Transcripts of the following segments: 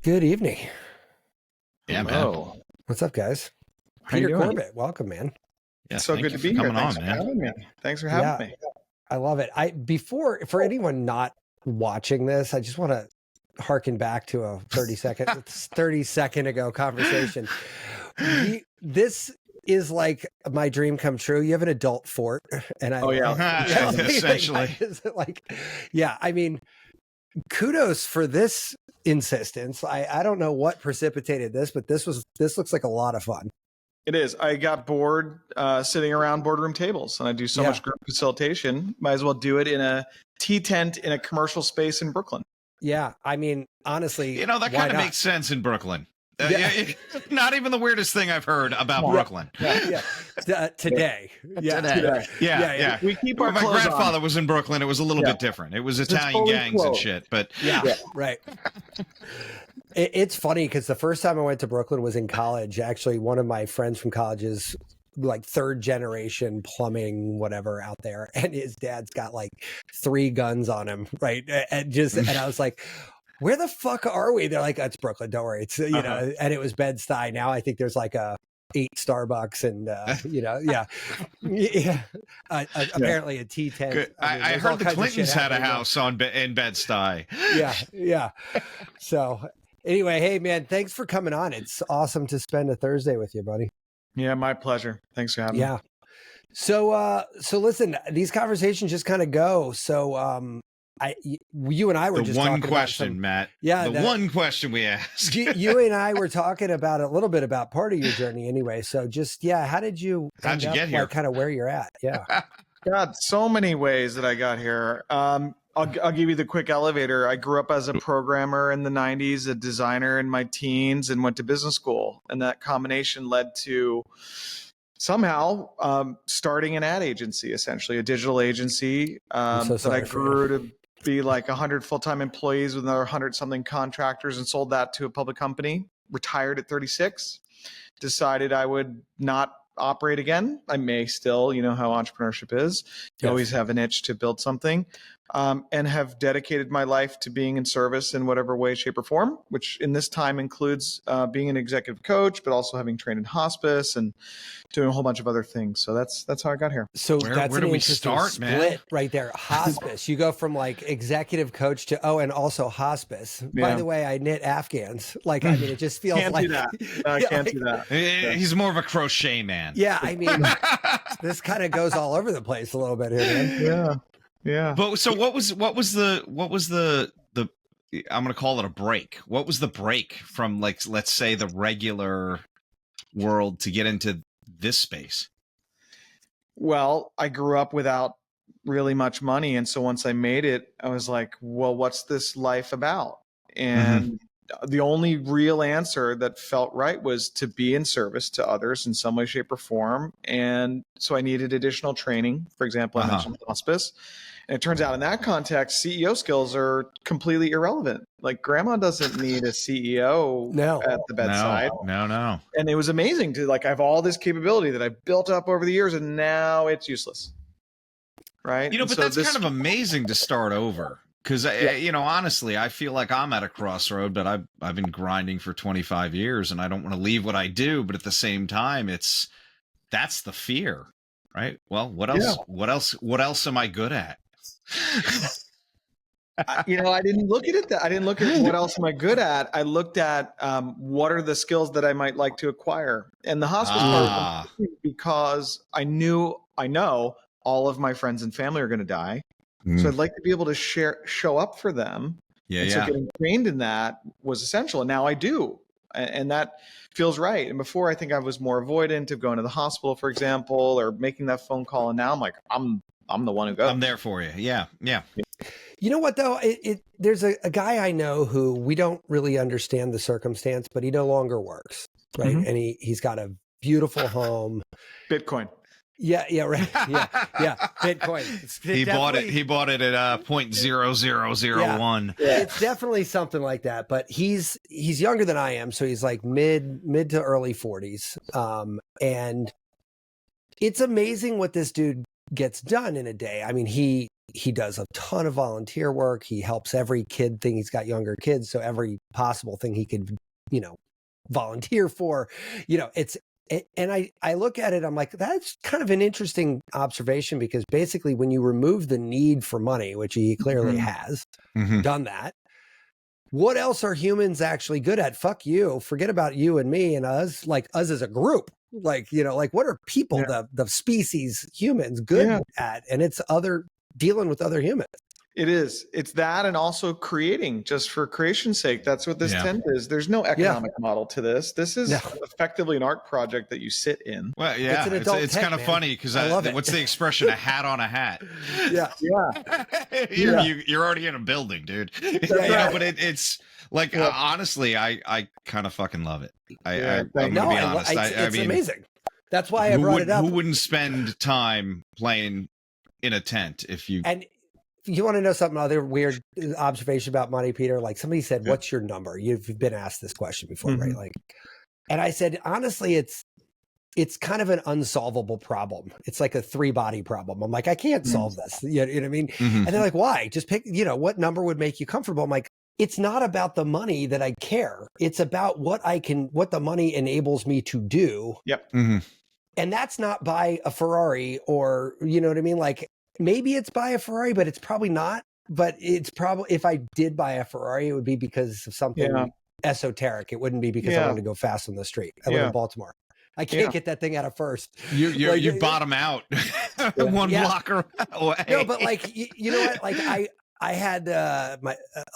Good evening. Yeah, Hello. man. What's up, guys? How you Peter doing? Corbett, welcome, man. Yeah, It's so thank good you to for be here. coming Thanks on, for man. having me. Thanks for having me. I love it. For anyone not watching this, I just want to harken back to a 30 second ago conversation. This is like my dream come true. You have an adult fort, and I love it. Essentially. I mean, kudos for this insistence. I don't know what precipitated this, but this looks like a lot of fun. It is. I got bored sitting around boardroom tables, and I do so much group facilitation. Might as well do it in a tea tent in a commercial space in Brooklyn. Yeah, I mean, honestly, You know, that kind of makes sense in Brooklyn. Not even the weirdest thing I've heard about Brooklyn. Today. Yeah. We keep our My clothes grandfather on. was in Brooklyn. It was a little bit different. It was Italian fully gangs and clothed. shit. But Right. It's funny because the first time I went to Brooklyn was in college. Actually, one of my friends from college is like third generation plumbing, whatever out there. And his dad's got like 3 guns on him. Right. And I was like, where the fuck are we? They're like, that's Brooklyn. Don't worry. It's, know, and it was Bed-Stuy. Now I think there's like 8 Starbucks and, apparently a tea tent. I heard the Clintons had a house in Bed-Stuy. Yeah. So anyway, hey man, thanks for coming on. It's awesome to spend a Thursday with you, buddy. Yeah, my pleasure. Thanks for having me. Yeah. So listen, these conversations just kind of go. So, you and I were just one talking question, about Matt. Yeah, one question we asked. you and I were talking about a little bit about part of your journey, anyway. So just how did you get here? Like, kind of where you're at? Yeah. God, so many ways that I got here. I'll give you the quick elevator. I grew up as a programmer in the 90s, a designer in my teens, and went to business school. And that combination led to somehow starting an ad agency, essentially a digital agency that I grew to be like 100 full-time employees with another 100-something contractors, and sold that to a public company. Retired at 36. Decided I would not operate again. I may still, you know how entrepreneurship is. You always have an itch to build something, and have dedicated my life to being in service in whatever way, shape, or form, which in this time includes being an executive coach, but also having trained in hospice and doing a whole bunch of other things. So that's how I got here. So where do we start, split, man? Right there. Hospice. You go from like executive coach to, and also hospice. Yeah. By the way, I knit Afghans. Like, I mean, it just feels can't do that. I can't do that. He's more of a crochet man. Yeah. I mean, this kind of goes all over the place a little bit here, man. Yeah. But so what was the I'm going to call it a break. What was the break from, like, let's say the regular world to get into this space? Well, I grew up without really much money. And so once I made it, I was like, well, what's this life about? And the only real answer that felt right was to be in service to others in some way, shape, or form. And so I needed additional training. For example, I mentioned hospice. And it turns out in that context, CEO skills are completely irrelevant. Like, grandma doesn't need a CEO at the bedside. No. And it was amazing to, like, I have all this capability that I've built up over the years, and now it's useless. Right. You know, but that's kind of amazing to start over. Because, honestly, I feel like I'm at a crossroad, but I've been grinding for 25 years and I don't want to leave what I do. But at the same time, that's the fear, right? Well, what else am I good at? I didn't look at it I didn't look at what else am I good at. I looked at what are the skills that I might like to acquire. And the hospice part, because I know all of my friends and family are going to die. So I'd like to be able to show up for them. So getting trained in that was essential. And now I do. And that feels right. And before, I think I was more avoidant of going to the hospital, for example, or making that phone call. And now I'm like, I'm the one who goes. I'm there for you. Yeah. You know what, though? There's a guy I know who we don't really understand the circumstance, but he no longer works, right? And he's got a beautiful home. Bitcoin. Yeah, right. Yeah. Bitcoin. He bought it at 0.0001. Yeah. It's definitely something like that. But he's younger than I am, so he's like mid to early 40s. And it's amazing what this dude gets done in a day. I mean, he he does a ton of volunteer work. He helps every kid thing. He's got younger kids, so every possible thing he could, volunteer for, and I look at it, I'm like, that's kind of an interesting observation, because basically when you remove the need for money, which he clearly has done that, what else are humans actually good at? Fuck you. Forget about you and me and us, like us as a group. Like, what are people, the species humans good at? And it's dealing with other humans. It is. It's that, and also creating just for creation's sake. That's what this tent is. There's no economic model to this. This is effectively an art project that you sit in. Well, yeah, it's kind of funny, because what's the expression? A hat on a hat. Yeah. You're already in a building, dude. But it's like, honestly, I kind of fucking love it. I'm gonna be honest. It's amazing. That's why I brought it up. Who wouldn't spend time playing in a tent if you... And you want to know something, other weird observation about money, Peter? Like, somebody said, what's your number? You've been asked this question before, right? Like, and I said, honestly, it's kind of an unsolvable problem. It's like a 3-body problem. I'm like, I can't solve this. You know what I mean? And they're like, why? Just pick, what number would make you comfortable? I'm like, it's not about the money that I care. It's about what the money enables me to do. Yep. And that's not buy a Ferrari, or, you know what I mean? Like, maybe it's buy a Ferrari, but it's probably not. But it's probably, if I did buy a Ferrari, it would be because of something esoteric. It wouldn't be because I wanted to go fast on the street. I live in Baltimore. I can't get that thing out of first. You bottom out one block away. No, but like, you know what? Like, I had a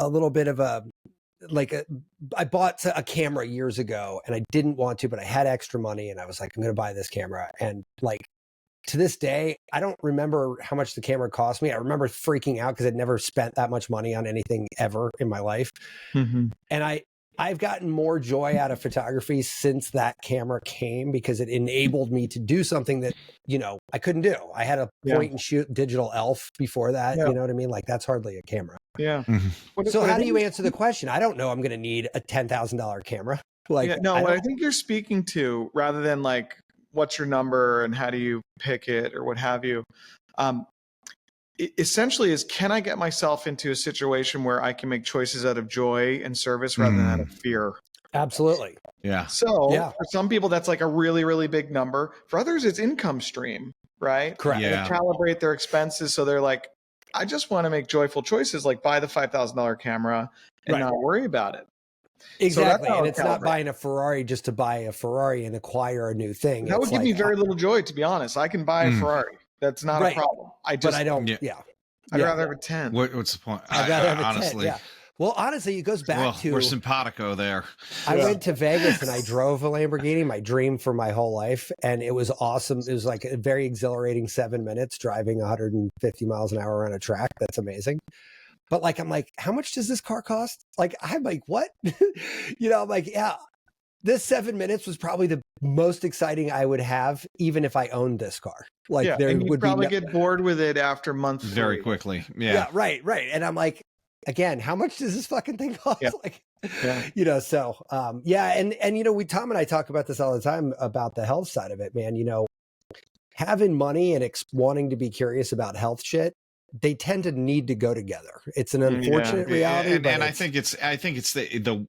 little bit of I bought a camera years ago, and I didn't want to, but I had extra money, and I was like, I'm going to buy this camera. And like, to this day, I don't remember how much the camera cost me. I remember freaking out because I'd never spent that much money on anything ever in my life. And I've gotten more joy out of photography since that camera came, because it enabled me to do something that, I couldn't do. I had a point and shoot digital elf before that. You know what I mean? Like, that's hardly a camera. Yeah. So how do you answer the question? I don't know. I'm going to need a $10,000 camera. Like, what I think you're speaking to, rather than like, what's your number and how do you pick it or what have you, essentially is, can I get myself into a situation where I can make choices out of joy and service rather than out of fear? Absolutely. Yeah. So for some people, that's like a really, really big number. For others, it's income stream, right? Correct. They calibrate their expenses. So they're like, I just want to make joyful choices, like buy the $5,000 camera and not worry about it. Exactly. So and it's not buying a Ferrari just to buy a Ferrari and acquire a new thing. That would give me very little joy, to be honest. I can buy a Ferrari. That's not a problem. But I don't. I'd rather have a 10. What's the point? I'd rather have a 10. Yeah. Well, honestly, it goes back to... We're simpatico there. I went to Vegas and I drove a Lamborghini, my dream for my whole life. And it was awesome. It was like a very exhilarating 7 minutes driving 150 miles an hour around a track. That's amazing. But like, I'm like, how much does this car cost? Like, I'm like, what? I'm like, this 7 minutes was probably the most exciting I would have, even if I owned this car. Like, there and would probably get bored with it after month 3. Very quickly. Yeah. Right. And I'm like, again, how much does this fucking thing cost? Like, so, and Tom and I talk about this all the time about the health side of it, man. Having money and wanting to be curious about health shit, they tend to need to go together. It's an unfortunate reality. And I think it's the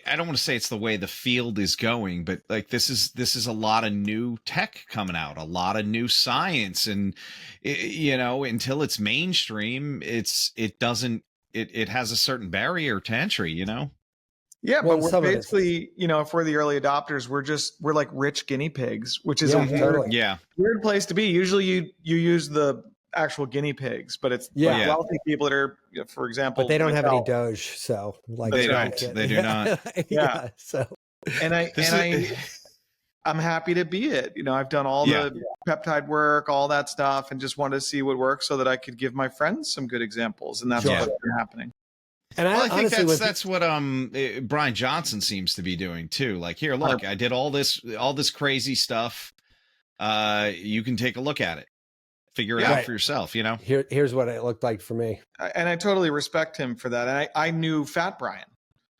I don't want to say it's the way the field is going, but like this is a lot of new tech coming out, a lot of new science, and until it's mainstream, it has a certain barrier to entry, Yeah, but we're basically, if we're the early adopters, we're like rich guinea pigs, which is a weird place to be. Usually you use the actual guinea pigs, but it's wealthy people that are, for example, but they don't have any Doge, so like they do not. So I'm happy to be it. I've done all the peptide work, all that stuff, and just wanted to see what works so that I could give my friends some good examples, and that's what's been happening. And I think that's what Brian Johnson seems to be doing too. Like, here, look, I did all this crazy stuff. You can take a look at it. Figure it out for yourself, Here's what it looked like for me. And I totally respect him for that. And I knew Fat Brian.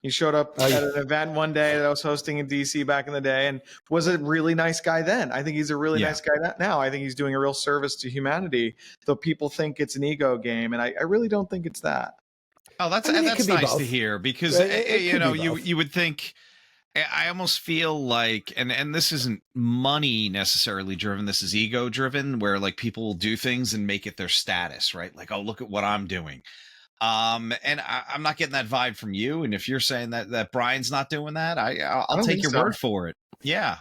He showed up at an event one day that I was hosting in DC back in the day and was a really nice guy then. I think he's a really nice guy now. I think he's doing a real service to humanity, though people think it's an ego game. And I really don't think it's that. Oh, that's nice to hear, because you would think. I almost feel like, and this isn't money necessarily driven, this is ego driven, where like people will do things and make it their status, right? Like, oh, look at what I'm doing. And I'm not getting that vibe from you. And if you're saying that Brian's not doing that, I'll take your word for it. Yeah.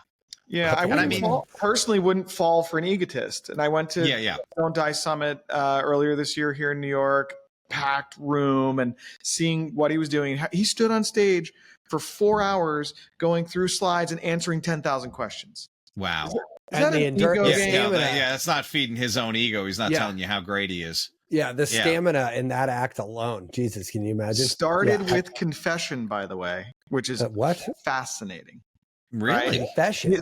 Yeah, I personally wouldn't fall for an egotist. And I went to Don't Die Summit earlier this year here in New York, packed room, and seeing what he was doing. He stood on stage for 4 hours going through slides and answering 10,000 questions. Wow. Is that an ego game? That's not feeding his own ego. He's not telling you how great he is. Yeah, the stamina in that act alone. Jesus, can you imagine? Started with confession, by the way, which is fascinating. Really? Right? Confession.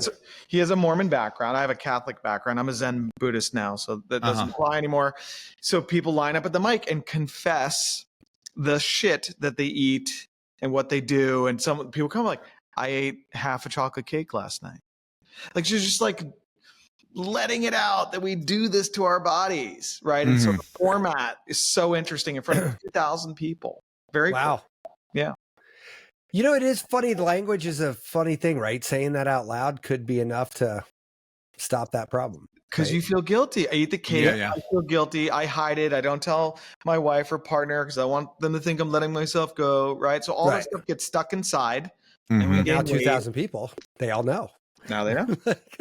He has a Mormon background. I have a Catholic background. I'm a Zen Buddhist now, so that doesn't apply anymore. So people line up at the mic and confess the shit that they eat and what they do. And some people come like, I ate half a chocolate cake last night. Like, she's just like letting it out that we do this to our bodies, right? And so the format is so interesting in front of 2,000 people. Very cool. Yeah. You know, it is funny. Language is a funny thing, right? Saying that out loud could be enough to stop that problem. Because you feel guilty. I eat the cake. I feel guilty. I hide it. I don't tell my wife or partner because I want them to think I'm letting myself go. Right. So all that stuff gets stuck inside. And we now 2,000 people, they all know. Now they know.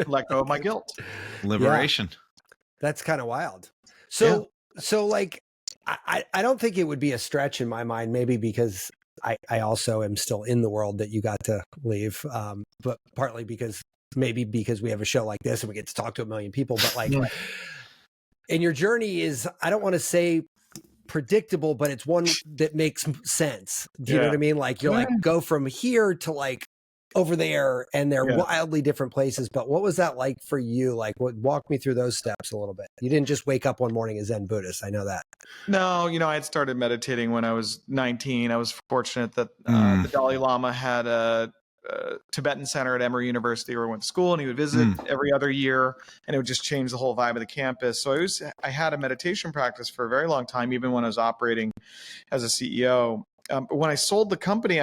Let go of my guilt. Liberation. Yeah. That's kind of wild. So like, I don't think it would be a stretch in my mind, maybe because I also am still in the world that you got to leave. But partly because we have a show like this and we get to talk to a million people, but like, and your journey is, I don't want to say predictable, but it's one that makes sense. Do you know what I mean? Like, you're like, go from here to like over there, and they're wildly different places. But what was that like for you? Like, walk me through those steps a little bit. You didn't just wake up one morning as Zen Buddhist. I know that. No, I had started meditating when I was 19. I was fortunate that the Dalai Lama had a Tibetan center at Emory University where I went to school, and he would visit every other year, and it would just change the whole vibe of the campus. So I had a meditation practice for a very long time, even when I was operating as a CEO. But when I sold the company,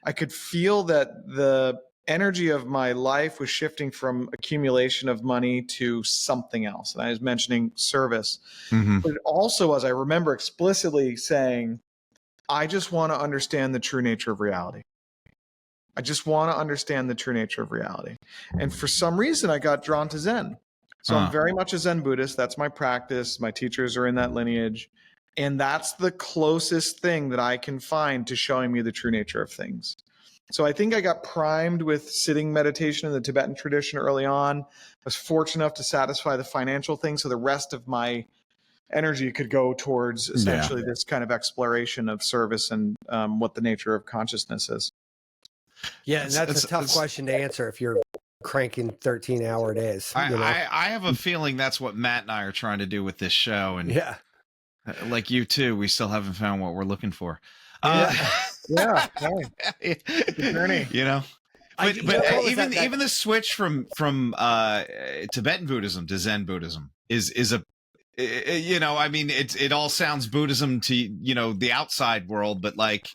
I could feel that the energy of my life was shifting from accumulation of money to something else. And I was mentioning service, but it also was, I remember explicitly saying, I just want to understand the true nature of reality. I just want to understand the true nature of reality. And for some reason, I got drawn to Zen. So I'm very much a Zen Buddhist. That's my practice. My teachers are in that lineage. And that's the closest thing that I can find to showing me the true nature of things. So I think I got primed with sitting meditation in the Tibetan tradition early on. I was fortunate enough to satisfy the financial thing, so the rest of my energy could go towards essentially this kind of exploration of service and what the nature of consciousness is. Yeah, and that's a tough question to answer if you're cranking 13-hour days. I have a feeling that's what Matt and I are trying to do with this show. And like you too, we still haven't found what we're looking for. Journey. But even the switch from Tibetan Buddhism to Zen Buddhism is a I mean, it all sounds Buddhism to the outside world, but like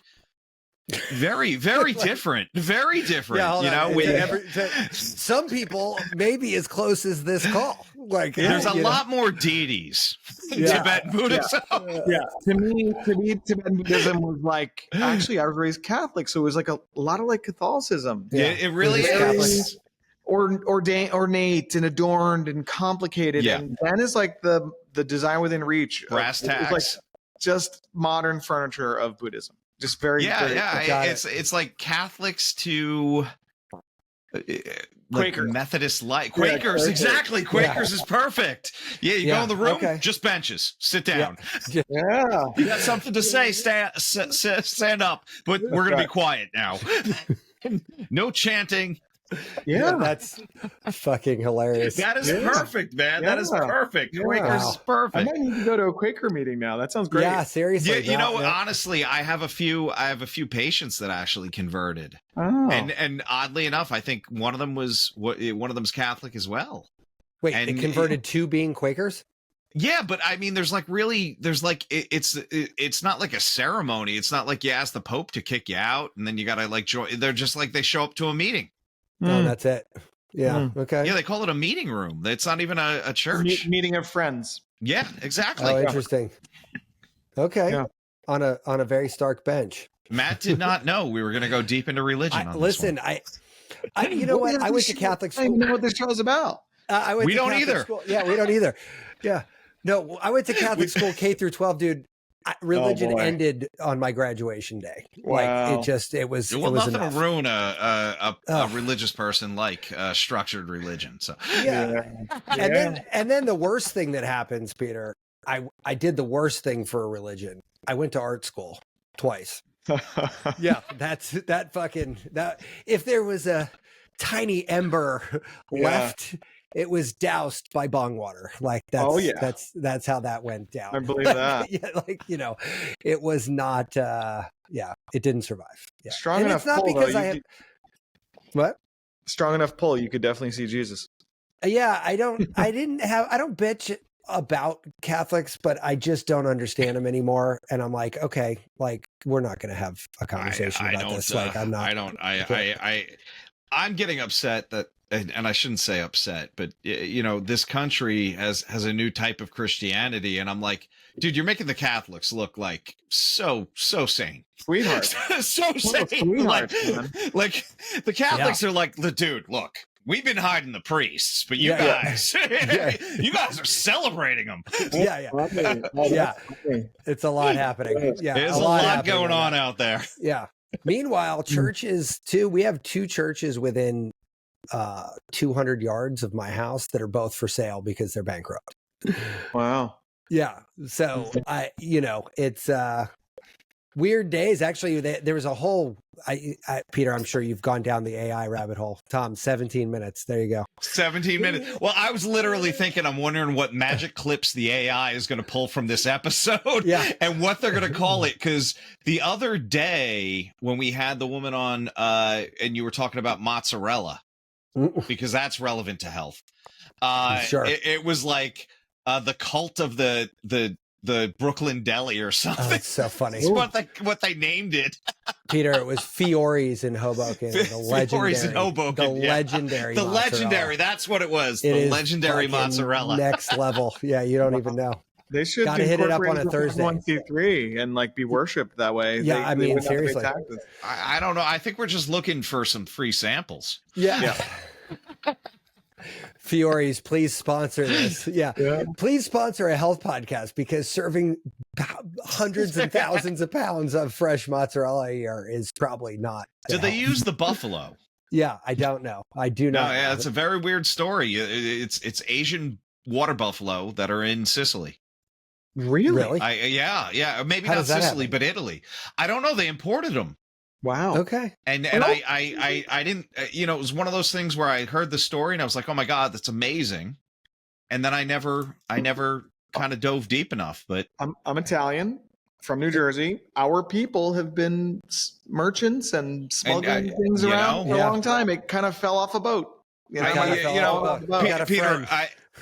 very different, very different. Some people maybe as close as this call. Like there's a lot more deities in Tibetan Buddhism. To me, Tibetan Buddhism was like, actually, I was raised Catholic, so it was like a lot of like Catholicism. It really is. Ornate and adorned and complicated. And then is like the design within reach. Brass tacks. Like just modern furniture of Buddhism. Just very it's like Catholics to Quakers, Methodist light. Quakers, exactly. Quakers is perfect. You go in the room, just benches, sit down. You got something to say, stand up, but we're gonna be quiet now. No chanting, Yeah. That's fucking hilarious. That is perfect, man. That is perfect. Yeah. Quakers is perfect. I might need to go to a Quaker meeting now. That sounds great. Yeah, seriously. You know, honestly, I have a few patients that actually converted. Oh. And oddly enough, I think one of them's Catholic as well. Wait, and it converted to being Quakers? Yeah, but I mean, it's not like a ceremony. It's not like you ask the Pope to kick you out and then you got to like join. They're just like, they show up to a meeting. Oh, that's it. Yeah. Okay. Yeah, they call it a meeting room. It's not even a church. Meeting of friends. Yeah, exactly. Oh, interesting. Okay. Yeah. On a very stark bench. Matt did not know we were going to go deep into religion. Listen, you know what? I went to Catholic school. I don't even know what this show is about. We don't either. School. Yeah, we don't either. Yeah. No, I went to Catholic school K through 12, dude. Religion ended on my graduation day. Wow. Like it was nothing enough. will ruin a religious person like structured religion. So yeah. And then the worst thing that happens, Peter, I did the worst thing for a religion. I went to art school twice. Yeah, that if there was a tiny ember left, it was doused by bong water. Like that's how that went down. I believe that. Yeah, it was not it didn't survive. Yeah. Strong enough pull, what? Strong enough pull, you could definitely see Jesus. Yeah, I don't bitch about Catholics, but I just don't understand them anymore. And I'm like, okay, like we're not going to have a conversation about this. Like I'm getting upset that, and I shouldn't say upset, but this country has a new type of Christianity. And I'm like, dude, you're making the Catholics look like so sane. Sweetheart. So sane. Like the Catholics are like, dude, look, we've been hiding the priests, but you guys, you guys are celebrating them. Yeah. It's a lot happening. Yeah. There's a lot going on out there. Yeah. Meanwhile, churches too, we have two churches within 200 yards of my house that are both for sale because they're bankrupt. Wow. Yeah. So it's weird days. Actually, there was a whole, Peter, I'm sure you've gone down the AI rabbit hole. Tom, 17 minutes. There you go. 17 minutes. Well, I was literally thinking, I'm wondering what magic clips the AI is going to pull from this episode and what they're going to call it. Because the other day when we had the woman on and you were talking about mozzarella, because that's relevant to health. Sure. It was like the cult of the Brooklyn Deli or something. Oh, it's so funny. It's what they named it. Peter, it was Fiore's in Hoboken. The legendary. Fiore's in Hoboken. The legendary. The mozzarella. Legendary. That's what it was. It the legendary mozzarella. Next level. Yeah, you don't even know. They should gotta hit it up on a Thursday. 123 and like be worshipped that way. Yeah, I mean, seriously. I don't know. I think we're just looking for some free samples. Yeah. Fiore's, please sponsor this. Yeah. Please sponsor a health podcast because serving hundreds and thousands of pounds of fresh mozzarella a year is probably not. Do they use the buffalo? Yeah, I don't know. I do not. No, yeah, it's a very weird story. It's Asian water buffalo that are in Sicily. Really? Yeah. Maybe not Sicily, but Italy. I don't know. They imported them. Wow. Okay. And I didn't, it was one of those things where I heard the story and I was like, oh my God, that's amazing. And then I never kind of dove deep enough, but I'm Italian from New Jersey. Our people have been merchants and smuggling things around for a long time. It kind of fell off a boat. Peter,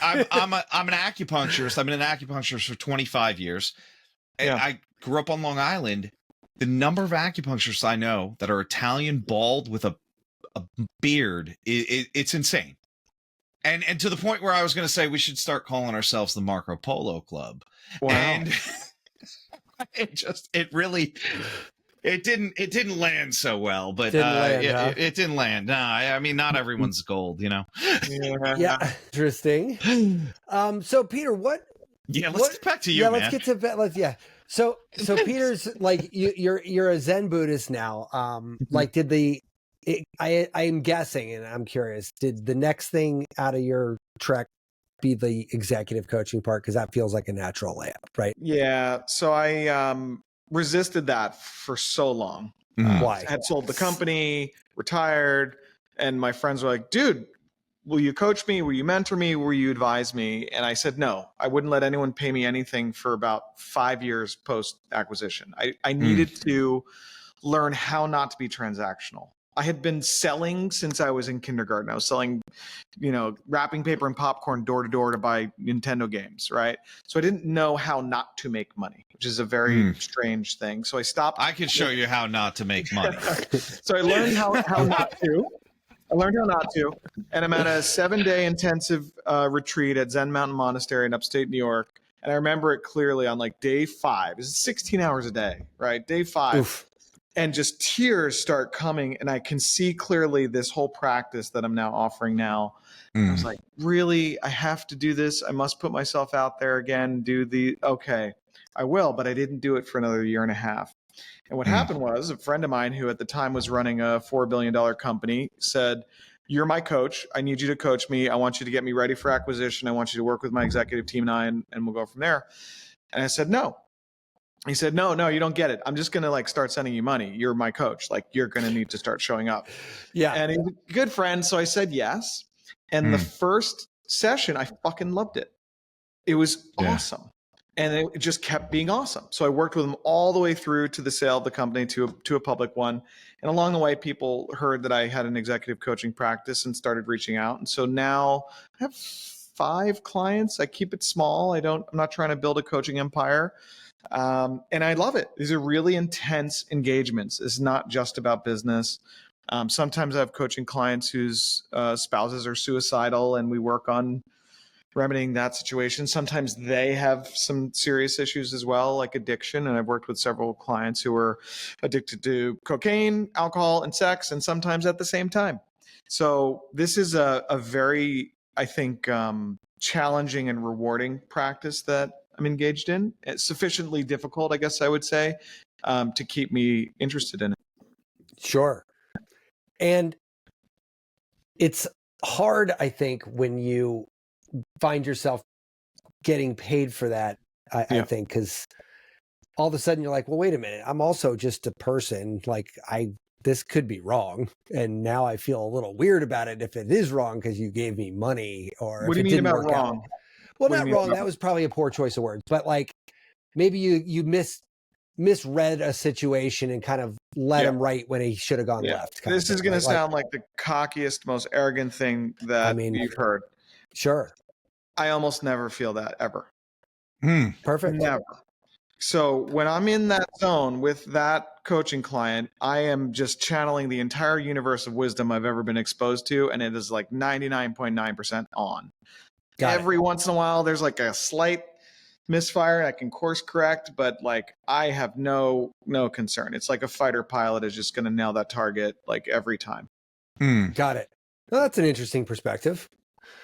I'm an acupuncturist. I've been an acupuncturist for 25 years. And I grew up on Long Island. The number of acupuncturists I know that are Italian, bald with a beard, it's insane. And to the point where I was going to say we should start calling ourselves the Marco Polo Club. Wow. And it didn't land so well, but it didn't land. No, I mean, not everyone's gold, Yeah. Interesting. So Peter, let's get back to you, man. Let's get to bed. So Peter's like you're a Zen Buddhist now. Like I'm guessing, and I'm curious, did the next thing out of your trek be the executive coaching part? Because that feels like a natural layup, right? Yeah. So I resisted that for so long. Why? I had sold the company, retired, And my friends were like, dude, will you coach me? Will you mentor me? Will you advise me? And I said, no, I wouldn't let anyone pay me anything for about 5 years post acquisition. I needed to learn how not to be transactional. I had been selling since I was in kindergarten. I was selling, wrapping paper and popcorn door to door to buy Nintendo games, right? So I didn't know how not to make money, which is a very strange thing. So I stopped. I could show you how not to make money. So I learned how not to. And I'm at a 7-day intensive retreat at Zen Mountain Monastery in upstate New York. And I remember it clearly on like day 5. It's 16 hours a day, right? Day 5. Oof. And just tears start coming, and I can see clearly this whole practice that I'm now offering now. I was like, really? I have to do this? I must put myself out there again, okay, I will, but I didn't do it for another 1.5 years. And what happened was a friend of mine who at the time was running a $4 billion company said, you're my coach. I need you to coach me. I want you to get me ready for acquisition. I want you to work with my executive team and we'll go from there. And I said, no. He said, no, you don't get it. I'm just going to start sending you money. You're my coach. You're going to need to start showing up. Yeah. And he's a good friend. So I said yes. And the first session, I fucking loved it. It was awesome. And it just kept being awesome. So I worked with him all the way through to the sale of the company to a public one. And along the way, people heard that I had an executive coaching practice and started reaching out. And so now I have 5 clients. I keep it small. I'm not trying to build a coaching empire. And I love it. These are really intense engagements. It's not just about business. Sometimes I have coaching clients whose spouses are suicidal, and we work on remedying that situation. Sometimes they have some serious issues as well, like addiction. And I've worked with several clients who are addicted to cocaine, alcohol, and sex, and sometimes at the same time. So this is a very, I think, challenging and rewarding practice that I'm engaged in. It's sufficiently difficult, I guess I would say, to keep me interested in it. Sure. And it's hard, I think, when you find yourself getting paid for that, I think, because all of a sudden you're like, well, wait a minute, I'm also just a person. This could be wrong. And now I feel a little weird about it if it is wrong because you gave me money. Or what do you mean about wrong? Well, not wrong. That was probably a poor choice of words, but maybe you misread a situation and kind of let him right when he should have gone left. This is going to sound like the cockiest, most arrogant thing that you've heard. Sure. I almost never feel that ever. Perfect. Never. So when I'm in that zone with that coaching client, I am just channeling the entire universe of wisdom I've ever been exposed to. And it is 99.9% on. Every once in a while, there's a slight misfire. I can course correct, but I have no concern. It's like a fighter pilot is just going to nail that target every time. Got it. Well, that's an interesting perspective.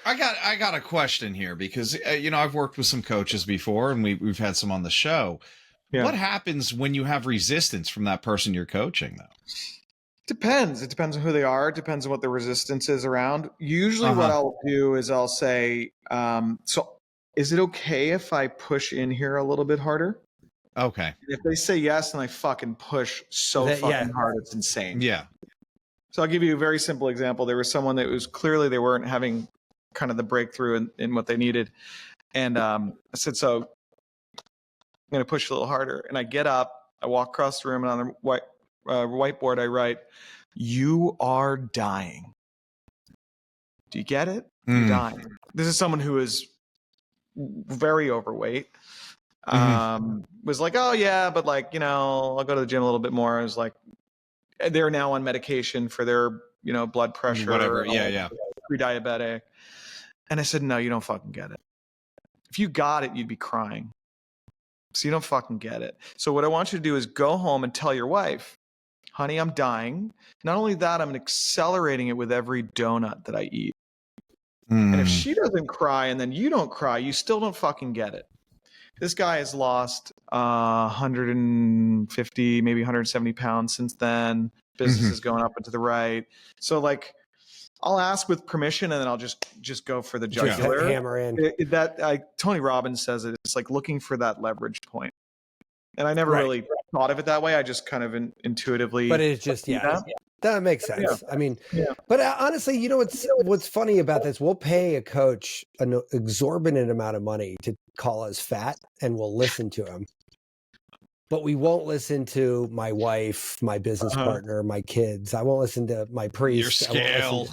I got a question here because I've worked with some coaches before and we've had some on the show. Yeah. What happens when you have resistance from that person you're coaching, though? Depends. It depends on who they are. It depends on what the resistance is around. Usually what I'll do is I'll say, so is it okay if I push in here a little bit harder? Okay. If they say yes, then I fucking push fucking hard. It's insane. Yeah. So I'll give you a very simple example. There was someone that was clearly they weren't having kind of the breakthrough in what they needed. And I said, so I'm going to push a little harder. And I get up, I walk across the room, and on the whiteboard, I write, "You are dying." Do you get it? You're dying. This is someone who is very overweight. Was like, oh yeah, but I'll go to the gym a little bit more. I was like, they're now on medication for their, blood pressure, whatever. Yeah. Pre-diabetic. And I said, no, you don't fucking get it. If you got it, you'd be crying. So you don't fucking get it. So what I want you to do is go home and tell your wife, honey, I'm dying. Not only that, I'm accelerating it with every donut that I eat. And if she doesn't cry and then you don't cry, you still don't fucking get it. This guy has lost 150, maybe 170 pounds since then. Business is going up and to the right. So I'll ask with permission and then I'll just go for the jugular. Just hammer in. Tony Robbins says it's like looking for that leverage point. And I never really thought of it that way. I just kind of intuitively. But it's just, That makes sense. I mean, but honestly, what's funny about this? We'll pay a coach an exorbitant amount of money to call us fat, and we'll listen to him. But we won't listen to my wife, my business partner, my kids. I won't listen to my priest. Your scale.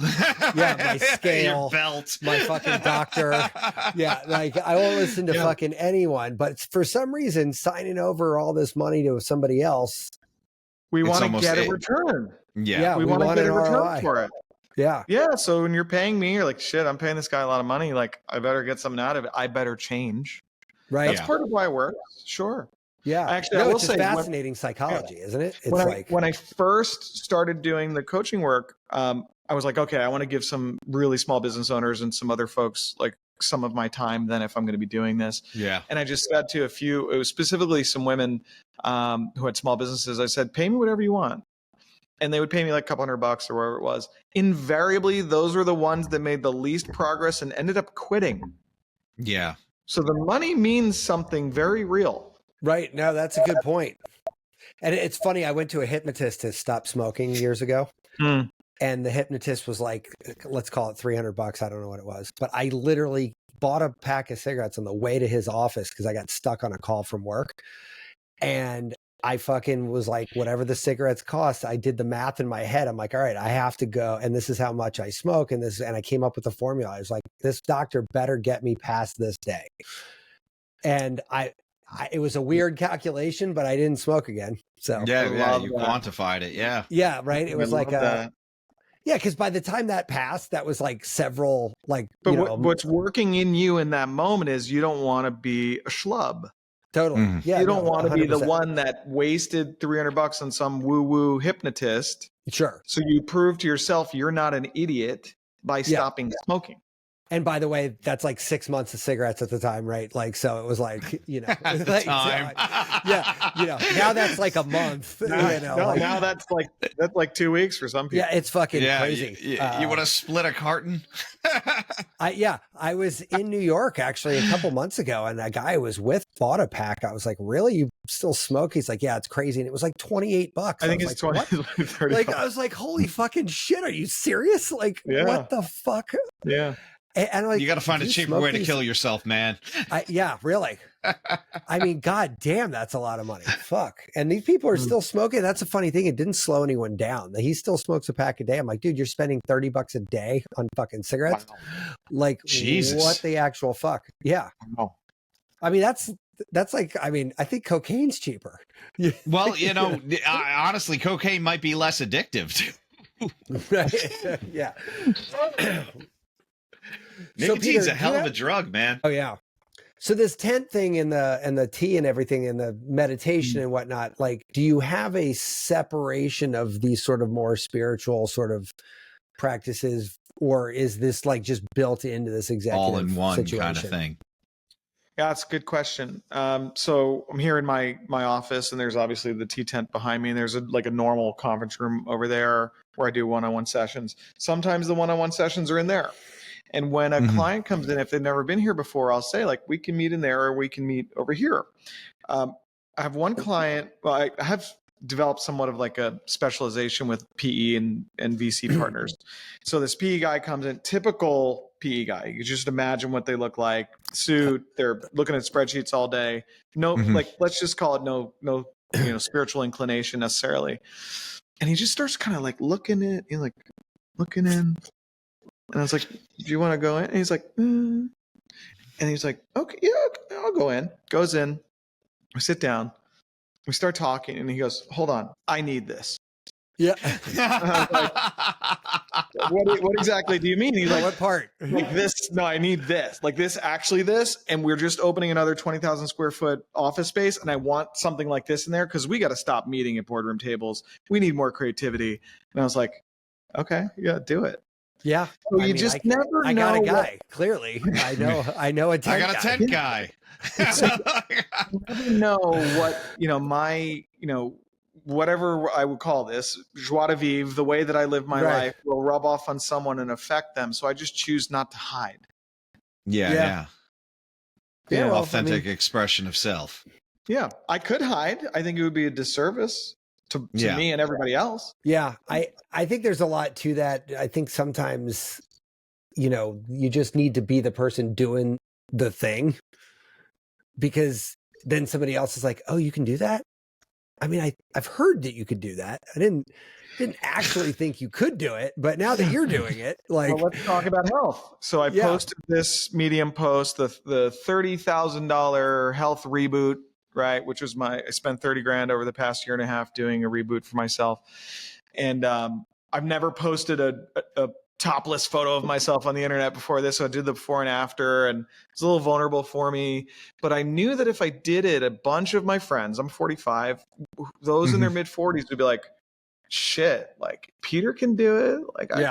My scale. Your belt. My fucking doctor. Yeah, like I won't listen to fucking anyone. But for some reason, signing over all this money to somebody else, we want to get a return. Yeah, we want to get a return for it. Yeah. Yeah. So when you're paying me, you're like, shit, I'm paying this guy a lot of money. Like, I better get something out of it. I better change. Right. That's part of why it works. Sure. Yeah. Actually, I will say, fascinating psychology, isn't it? It's when I first started doing the coaching work, I was like, okay, I want to give some really small business owners and some other folks like some of my time then if I'm going to be doing this. Yeah. And I just said to it was specifically some women who had small businesses. I said, pay me whatever you want. And they would pay me like a couple $100 or whatever it was. Invariably, those were the ones that made the least progress and ended up quitting. Yeah. So the money means something very real. Right. No, that's a good point. And it's funny. I went to a hypnotist to stop smoking years ago. And the hypnotist was like, let's call it $300. I don't know what it was. But I literally bought a pack of cigarettes on the way to his office because I got stuck on a call from work. And I fucking was like, whatever the cigarettes cost, I did the math in my head. I'm like, all right, I have to go. And this is how much I smoke. And I came up with the formula. I was like, this doctor better get me past this day. And it was a weird calculation, but I didn't smoke again. So you quantified it. Yeah. Yeah. Right. It was like, because by the time that passed, that was like several, like, but what's working in you in that moment is you don't want to be a schlub. Totally. Yeah. You don't want to be the one that wasted $300 on some woo-woo hypnotist. Sure. So you prove to yourself you're not an idiot by stopping smoking. And by the way, that's like 6 months of cigarettes at the time, right? Like, so it was like, at the time. Now that's like a month. Now that's like 2 weeks for some people. Yeah, it's fucking crazy. You want to split a carton? I was in New York actually a couple months ago, and a guy I was with bought a pack. I was like, "Really? You still smoke?" He's like, "Yeah, it's crazy." And it was like $28. I think it's like, 20, 30. Like, I was like, "Holy fucking shit! Are you serious? Like, what the fuck?" Yeah. And like, you got to find a cheaper way to kill yourself, man. Really. I mean, god damn, that's a lot of money. Fuck. And these people are still smoking. That's a funny thing. It didn't slow anyone down. He still smokes a pack a day. I'm like, dude, you're spending $30 a day on fucking cigarettes. Wow. Like, Jesus. What the actual fuck? Yeah. Wow. I mean, that's like, I mean, I think cocaine's cheaper. Well, honestly, cocaine might be less addictive. Right. Yeah. Nicotine's a hell of a drug, man. Oh yeah. So this tent thing and the tea and everything and the meditation and whatnot, like, do you have a separation of these sort of more spiritual sort of practices, or is this like just built into this executive all in one situation? Kind of thing? Yeah, that's a good question. So I'm here in my office, and there's obviously the tea tent behind me, and there's a normal conference room over there where I do one-on-one sessions. Sometimes the one-on-one sessions are in there. And when a client comes in, if they've never been here before, I'll say, like, we can meet in there or we can meet over here. I have one client, well, I have developed somewhat of like a specialization with PE and VC partners. So this PE guy comes in, typical PE guy. You can just imagine what they look like. Suit, they're looking at spreadsheets all day. No, like, let's just call it no spiritual inclination necessarily. And he just starts kind of like looking in. And I was like, do you want to go in? And he's like, And he's like, okay, yeah, I'll go in. Goes in. We sit down. We start talking. And he goes, hold on. I need this. Yeah. Like, what exactly do you mean? He's like, what part? Like this. No, I need this. Like this, actually this. And we're just opening another 20,000 square foot office space. And I want something like this in there because we got to stop meeting at boardroom tables. We need more creativity. And I was like, okay, yeah, do it. Yeah. So you just never know. I got a guy. Clearly. I know a tent guy. I got a tent guy. You never know what, my, whatever I would call this, joie de vivre, the way that I live my life will rub off on someone and affect them. So I just choose not to hide. Yeah. Authentic expression of self. Yeah. I could hide. I think it would be a disservice. to me and everybody else. Yeah. I think there's a lot to that. I think sometimes, you just need to be the person doing the thing, because then somebody else is like, oh, you can do that? I mean, I've heard that you could do that. I didn't actually think you could do it, but now that you're doing it, like, well, let's talk about health. So I posted this Medium post, the $30,000 health reboot, right? Which was I spent 30 grand over the past year and a half doing a reboot for myself. And I've never posted a topless photo of myself on the internet before this. So I did the before and after, and it's a little vulnerable for me, but I knew that if I did it, a bunch of my friends, I'm 45, those in their mid 40s would be like, shit, like Peter can do it. Like I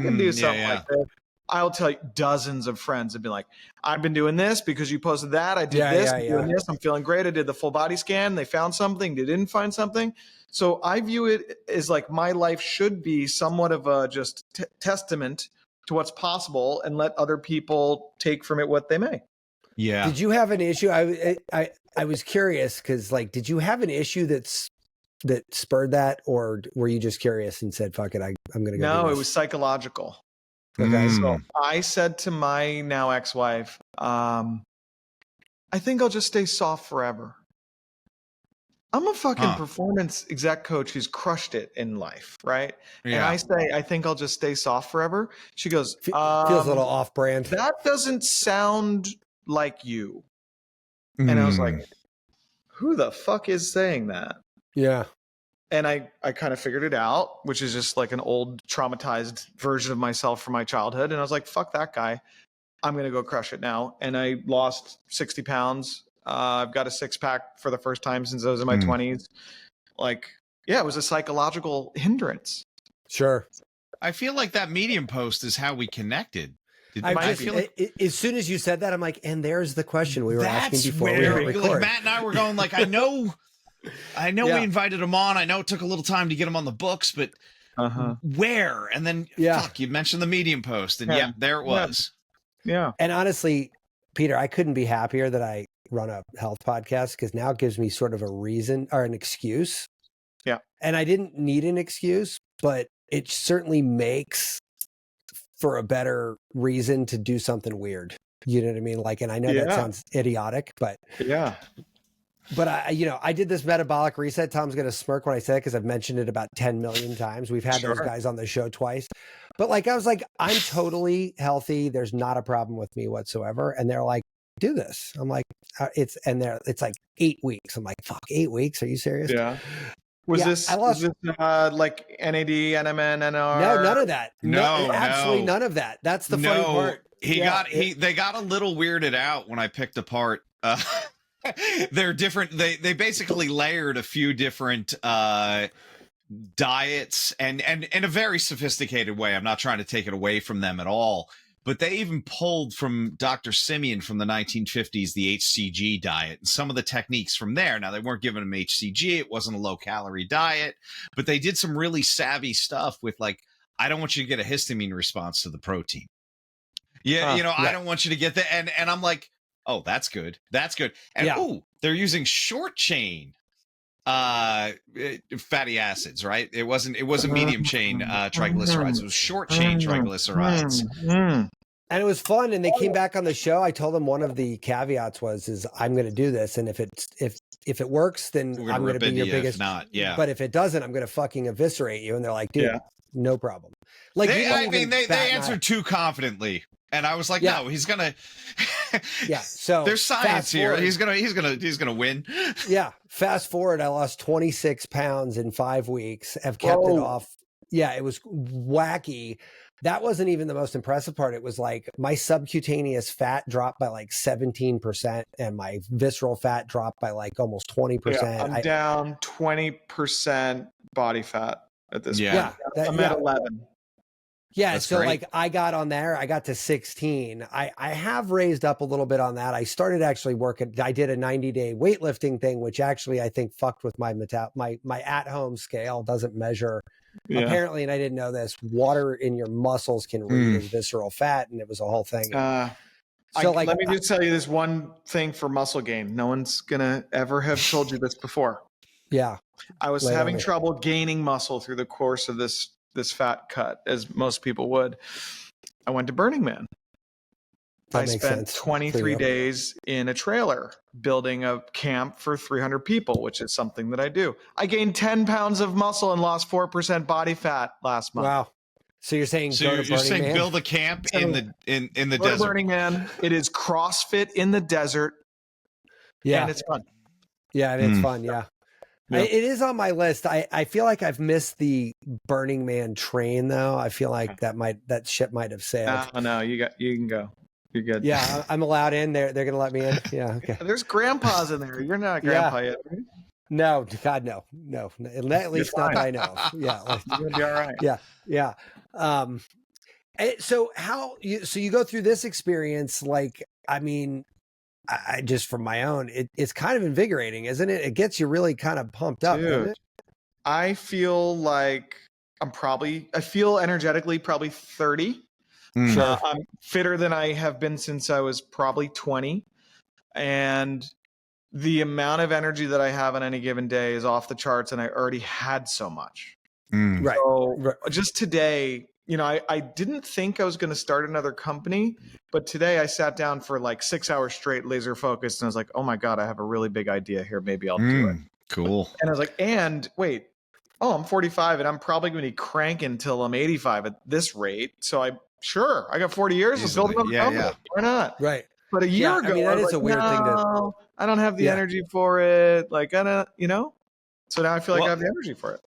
can do something like this. I'll tell you, dozens of friends have been like, I've been doing this because you posted that. I did this, I'm doing this. I'm feeling great. I did the full body scan. They found something. They didn't find something. So I view it as like my life should be somewhat of a just testament to what's possible, and let other people take from it what they may. Yeah. Did you have an issue? I was curious, because like, did you have an issue that spurred that, or were you just curious and said, fuck it, I'm going to go? No, it was psychological. Okay. So I said to my now ex-wife, I think I'll just stay soft forever. I'm a fucking performance exec coach who's crushed it in life, right? Yeah. And I say, I think I'll just stay soft forever. She goes, feels a little off-brand. That doesn't sound like you. And I was like, who the fuck is saying that? Yeah. And I kind of figured it out, which is just like an old traumatized version of myself from my childhood. And I was like, fuck that guy. I'm going to go crush it now. And I lost 60 pounds. I've got a 6-pack for the first time since I was in my 20s. Like, yeah, it was a psychological hindrance. Sure. I feel like that Medium post is how we connected. As soon as you said that, I'm like, and there's the question we were asking before we record. Like Matt and I were going like, I know we invited him on. I know it took a little time to get him on the books, but where? And then fuck, you mentioned the Medium post, and there it was. Yeah. And honestly, Peter, I couldn't be happier that I run a health podcast, because now it gives me sort of a reason or an excuse. Yeah. And I didn't need an excuse, but it certainly makes for a better reason to do something weird. You know what I mean? Like, and I know that sounds idiotic, but but I did this metabolic reset. Tom's going to smirk when I say it, because I've mentioned it about 10 million times. We've had those guys on the show twice, but like, I was like, I'm totally healthy. There's not a problem with me whatsoever. And they're like, do this. I'm like, it's like 8 weeks. I'm like, fuck, 8 weeks. Are you serious? Yeah. Was this like NAD, NMN, NR? No, none of that. No, absolutely none of that. That's the funny part. They got a little weirded out when I picked apart. They're different. They basically layered a few different diets, and in a very sophisticated way. I'm not trying to take it away from them at all. But they even pulled from Dr. Simeon from the 1950s, the HCG diet, and some of the techniques from there. Now, they weren't giving them HCG. It wasn't a low-calorie diet. But they did some really savvy stuff with, like, I don't want you to get a histamine response to the protein. I don't want you to get that. And I'm like, oh, that's good. That's good. And, they're using short-chain fatty acids, right? It wasn't medium chain triglycerides. It was short chain triglycerides. And it was fun. And they came back on the show. I told them one of the caveats is I'm going to do this, and if it works, then I'm going to be your biggest. But if it doesn't, I'm going to fucking eviscerate you. And they're like, dude, no problem. Like, they answered too confidently. And I was like, no, he's gonna. So there's science here. He's gonna win. Yeah. Fast forward, I lost 26 pounds in 5 weeks. I've kept it off. Yeah, it was wacky. That wasn't even the most impressive part. It was like my subcutaneous fat dropped by like 17%, and my visceral fat dropped by like almost 20%. Yeah, I'm down 20% body fat at this point. I'm at 11. Yeah, that's so great. like I got on there, I got to 16. I have raised up a little bit on that. I started actually working. I did a 90-day weightlifting thing, which actually I think fucked with my my at-home scale. Doesn't measure apparently, and I didn't know this. Water in your muscles can read as visceral fat, and it was a whole thing. Let me just tell you this one thing for muscle gain. No one's gonna ever have told you this before. Yeah. I was Lay on having me. trouble gaining muscle through the course of this fat cut, as most people would. I went to Burning Man. That I makes spent sense for 23 you. days in a trailer building a camp for 300 people, which is something that I do. I gained 10 pounds of muscle and lost 4% body fat last month. Wow. So you're saying So go you're, to you're Burning saying Man? build a camp in the Go to desert. Burning Man. It is CrossFit in the desert. Yeah. And it's fun. Yeah, and it's fun. Yeah. Yeah. It is on my list. I feel like I've missed the Burning Man train though. I feel like that ship might have sailed. No, you can go. You're good. Yeah, I'm allowed in. They're gonna let me in. Yeah, okay. There's grandpas in there. You're not a grandpa yet, right? No, God, no. At least not that I know of. Yeah, You're gonna be all right. yeah. So you go through this experience, like, I mean, I just from my own, it's kind of invigorating, isn't it? It gets you really kind of pumped up, doesn't it? I feel like I feel energetically probably 30. Sure. I'm fitter than I have been since I was probably 20. And the amount of energy that I have on any given day is off the charts, and I already had so much. Right. So just today, I didn't think I was going to start another company, but today I sat down for like 6 hours straight, laser focused, and I was like, oh my God, I have a really big idea here. Maybe I'll do it. Cool. And I was like, and wait, I'm 45 and I'm probably going to be cranking until I'm 85 at this rate. So I got 40 years. Let's build another company. Yeah. Why not? Right. But a year ago, I mean, that is like, a weird thing to. I don't have the energy for it. Like, I don't, So now I feel like I have the energy for it.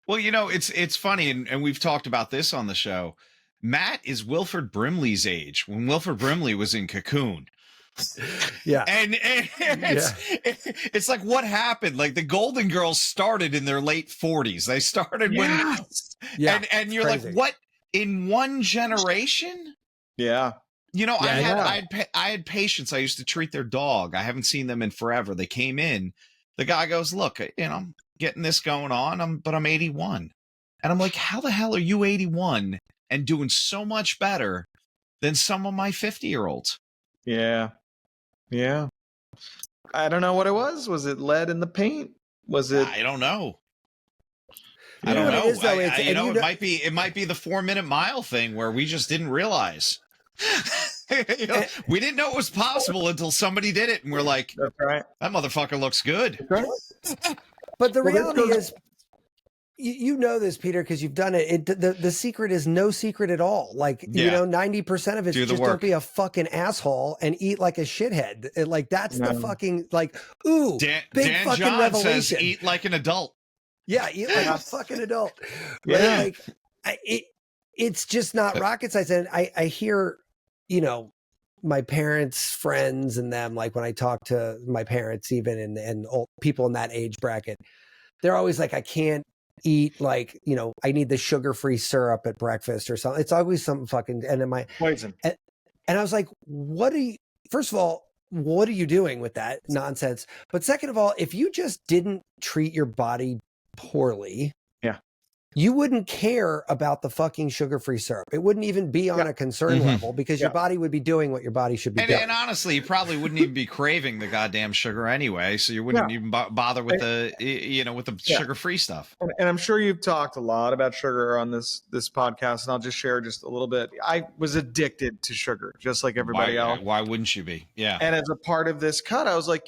Well, it's funny, and we've talked about this on the show. Matt is Wilford Brimley's age when Wilford Brimley was in Cocoon. Yeah. And it's like, what happened? Like the Golden Girls started in their late 40s. They started and you're crazy. Like, what, in one generation? Yeah. I had patients. I used to treat their dog. I haven't seen them in forever. They came in. The guy goes, look, I'm getting this going on, but I'm 81. And I'm like, how the hell are you 81 and doing so much better than some of my 50-year-olds? Yeah. Yeah. I don't know what it was. Was it lead in the paint? Was it? I don't know. I don't know. It is, though. It might be the 4-minute mile thing where we just didn't realize. We didn't know it was possible until somebody did it, and we're like, "That's right. That motherfucker looks good." Right. But the reality is, you know this, Peter, because you've done it. The secret is no secret at all. Like 90% of it is just don't be a fucking asshole and eat like a shithead. Like that's the fucking big Dan fucking John revelation. Says, eat like an adult. Yeah, eat like a fucking adult. Yeah. It's just not rocket science. And I hear, my parents' friends and them, like when I talk to my parents, even and old people in that age bracket, they're always like, I can't eat I need the sugar-free syrup at breakfast or something. It's always something fucking, and then poison. And I was like, first of all, what are you doing with that nonsense? But second of all, if you just didn't treat your body poorly, you wouldn't care about the fucking sugar-free syrup. It wouldn't even be on a concern level because your body would be doing what your body should be doing. And honestly, you probably wouldn't even be craving the goddamn sugar anyway, so you wouldn't even bother with the sugar-free stuff. And I'm sure you've talked a lot about sugar on this podcast, and I'll just share just a little bit. I was addicted to sugar, just like everybody else. Why wouldn't you be? Yeah. And as a part of this cut, I was like,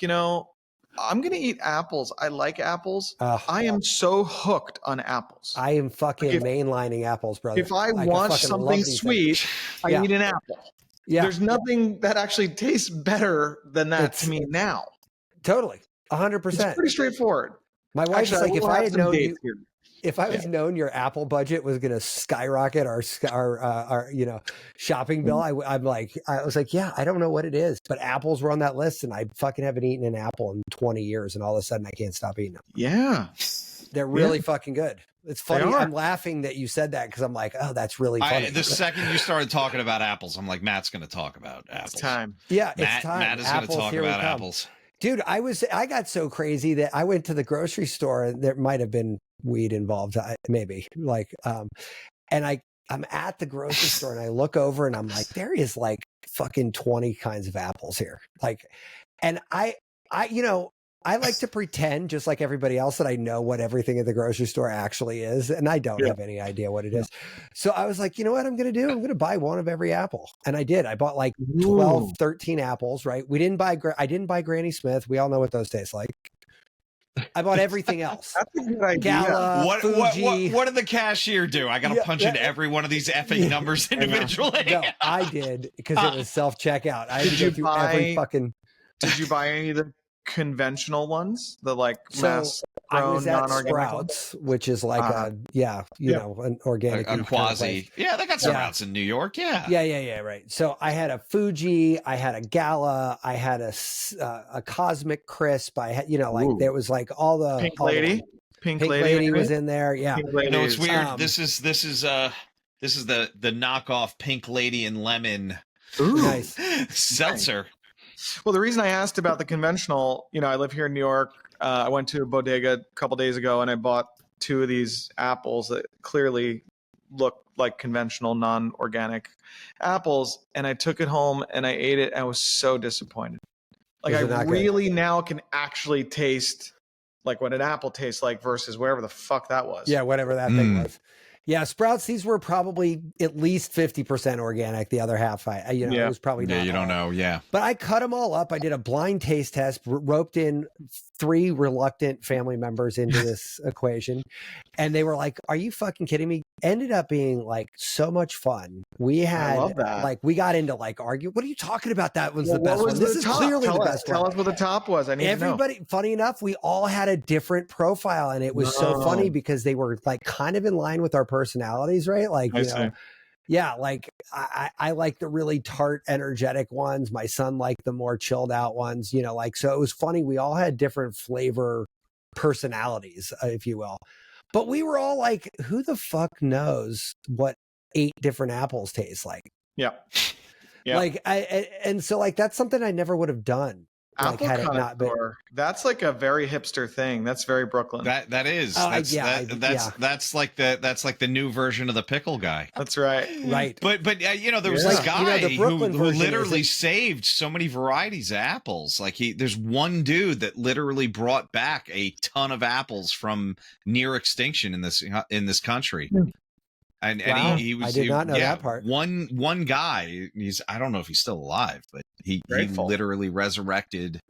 I'm going to eat apples. I like apples. I am so hooked on apples. I am fucking mainlining apples, brother. If I want something sweet, I eat an apple. Yeah. There's nothing that actually tastes better than that to me now. Totally. 100%. It's pretty straightforward. My wife's like, if I had known you, if I was known your Apple budget was going to skyrocket our shopping bill, I was like, yeah, I don't know what it is, but apples were on that list, and I fucking haven't eaten an apple in 20 years, and all of a sudden I can't stop eating them. Yeah, they're really fucking good. It's funny. I'm laughing that you said that because I'm like, oh, that's really funny. The second you started talking about apples, I'm like, Matt's going to talk about apples. It's time. Yeah, it's time. Matt is going to talk about apples. Dude, I got so crazy that I went to the grocery store, and there might have been weed involved, maybe, and I'm at the grocery store and I look over and I'm like, there is like fucking 20 kinds of apples here. And I I like to pretend, just like everybody else, that I know what everything at the grocery store actually is, and I don't have any idea what it is. So I was like, you know what I'm going to do? I'm going to buy one of every apple. And I did. I bought like 12, 13 apples, right? I didn't buy Granny Smith. We all know what those taste like. I bought everything else. That's a good idea. Gala, Fuji. What did the cashier do? I got to punch in every one of these effing numbers individually. No, I did, because it was self-checkout. I had to go through buy every Did you buy any of the conventional ones? The like mass I was grown at non-organic Sprouts, which is like an organic a quasi. Yeah, they got Sprouts in New York. Yeah, right. So I had a Fuji, I had a Gala, I had a Cosmic Crisp. I had, there was like all the Pink all Lady. The, Pink Lady was in there. Yeah. No, it's weird. This is the knockoff Pink Lady and Lemon. Nice seltzer. Well, the reason I asked about the conventional, I live here in New York. I went to a bodega a couple days ago and I bought 2 of these apples that clearly look like conventional, non-organic apples. And I took it home and I ate it and I was so disappointed. Like I really now can actually taste like what an apple tastes like versus whatever the fuck that was. Yeah, whatever that thing was. Yeah, Sprouts, these were probably at least 50% organic. The other half, it was probably not. Yeah, you don't know. Yeah. But I cut them all up. I did a blind taste test, roped in 3 reluctant family members into this equation. And they were like, are you fucking kidding me? Ended up being like so much fun. We had, I love that. like, we got into like argue. What are you talking about? That was the best one. This is clearly the best one. Tell us what the top was. I need Everybody, to know. funny enough, we all had a different profile. And it was so funny because they were like kind of in line with our personalities, right? Like, yeah, like I like the really tart, energetic ones. My son liked the more chilled out ones, so it was funny. We all had different flavor personalities, if you will. But we were all like, who the fuck knows what 8 different apples taste like? Yeah. Like, and so like, that's something I never would have done. Apple like, had it not been. That's like a very hipster thing. That's very Brooklyn. That is. That's like the new version of the pickle guy. That's right. Right. But there was this guy who literally saved so many varieties of apples. Like there's one dude that literally brought back a ton of apples from near extinction in this country. And he was, I did not know that part. One guy, I don't know if he's still alive, but he literally resurrected,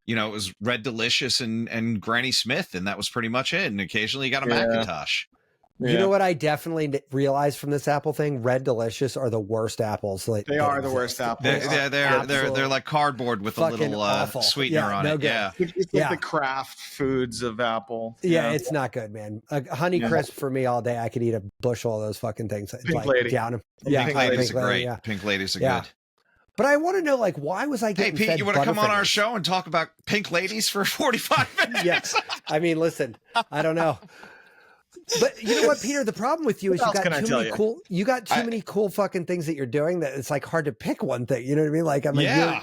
it was Red Delicious and Granny Smith, and that was pretty much it. And occasionally he got a Macintosh. You know what I definitely realized from this apple thing? Red Delicious are the worst apples. Like, they are the worst apples. They're like cardboard with a little sweetener on it. Yeah, it's like the craft foods of Apple. Yeah, it's not good, man. Honey Crisp for me all day. I could eat a bushel of those fucking things. Pink Lady. Down them. Pink Ladies are great. Pink Ladies are good. But I want to know, like, why was I getting Pete, you want to come on our show and talk about Pink Ladies for 45 minutes? Yes. I mean, listen, I don't know. But you know what, Peter? The problem with you is you got too many cool fucking things that you're doing that it's like hard to pick one thing. You know what I mean? Like, I'm like,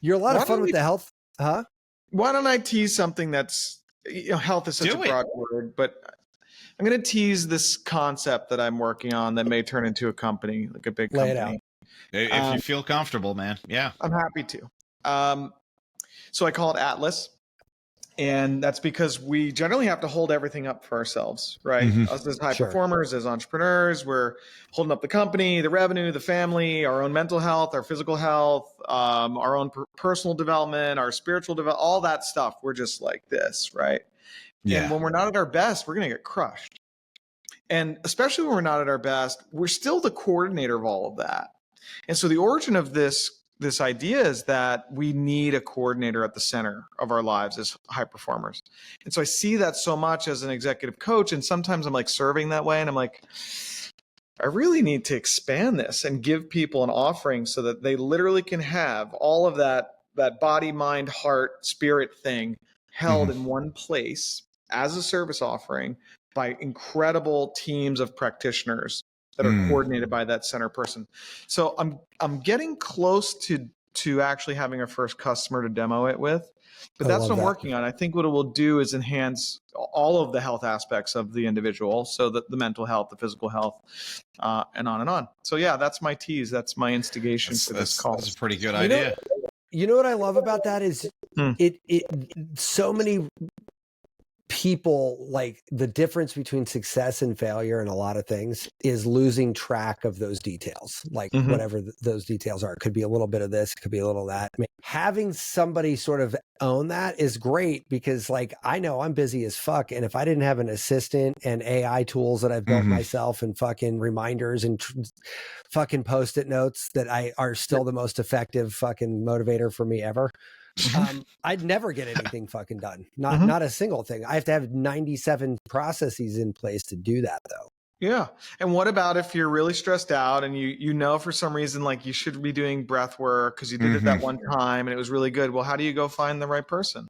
you're a lot of fun with the health, huh? Why don't I tease something that's, health is such a broad word, but I'm going to tease this concept that I'm working on that may turn into a company, like a big company. Lay it out. If you feel comfortable, man. Yeah, I'm happy to. So I call it Atlas. And that's because we generally have to hold everything up for ourselves, right? Us as high performers, as entrepreneurs, we're holding up the company, the revenue, the family, our own mental health, our physical health, our own personal development, our spiritual development, all that stuff. We're just like this, right? Yeah. And when we're not at our best, we're going to get crushed. And especially when we're not at our best, we're still the coordinator of all of that. And so the origin of this idea is that we need a coordinator at the center of our lives as high performers. And so I see that so much as an executive coach. And sometimes I'm like serving that way. And I'm like, I really need to expand this and give people an offering so that they literally can have all of that body, mind, heart, spirit thing held in one place as a service offering by incredible teams of practitioners that are coordinated by that center person. So I'm getting close to actually having our first customer to demo it with, but that's what I'm working on. I think what it will do is enhance all of the health aspects of the individual, so that the mental health, the physical health, and on and on. So yeah, that's my tease. That's my instigation for this call. That's a pretty good idea. You know what I love about that is it so many people, like, the difference between success and failure in a lot of things is losing track of those details, like whatever those details are. It could be a little bit of this, it could be a little of that. I mean, having somebody sort of own that is great, because like, I know I'm busy as fuck, and if I didn't have an assistant and AI tools that I've built myself and fucking reminders and fucking post-it notes that are still the most effective fucking motivator for me ever, I'd never get anything fucking done. Not a single thing. I have to have 97 processes in place to do that, though. Yeah. And what about if you're really stressed out and you know for some reason like you should be doing breath work because you did it that one time and it was really good? Well, how do you go find the right person?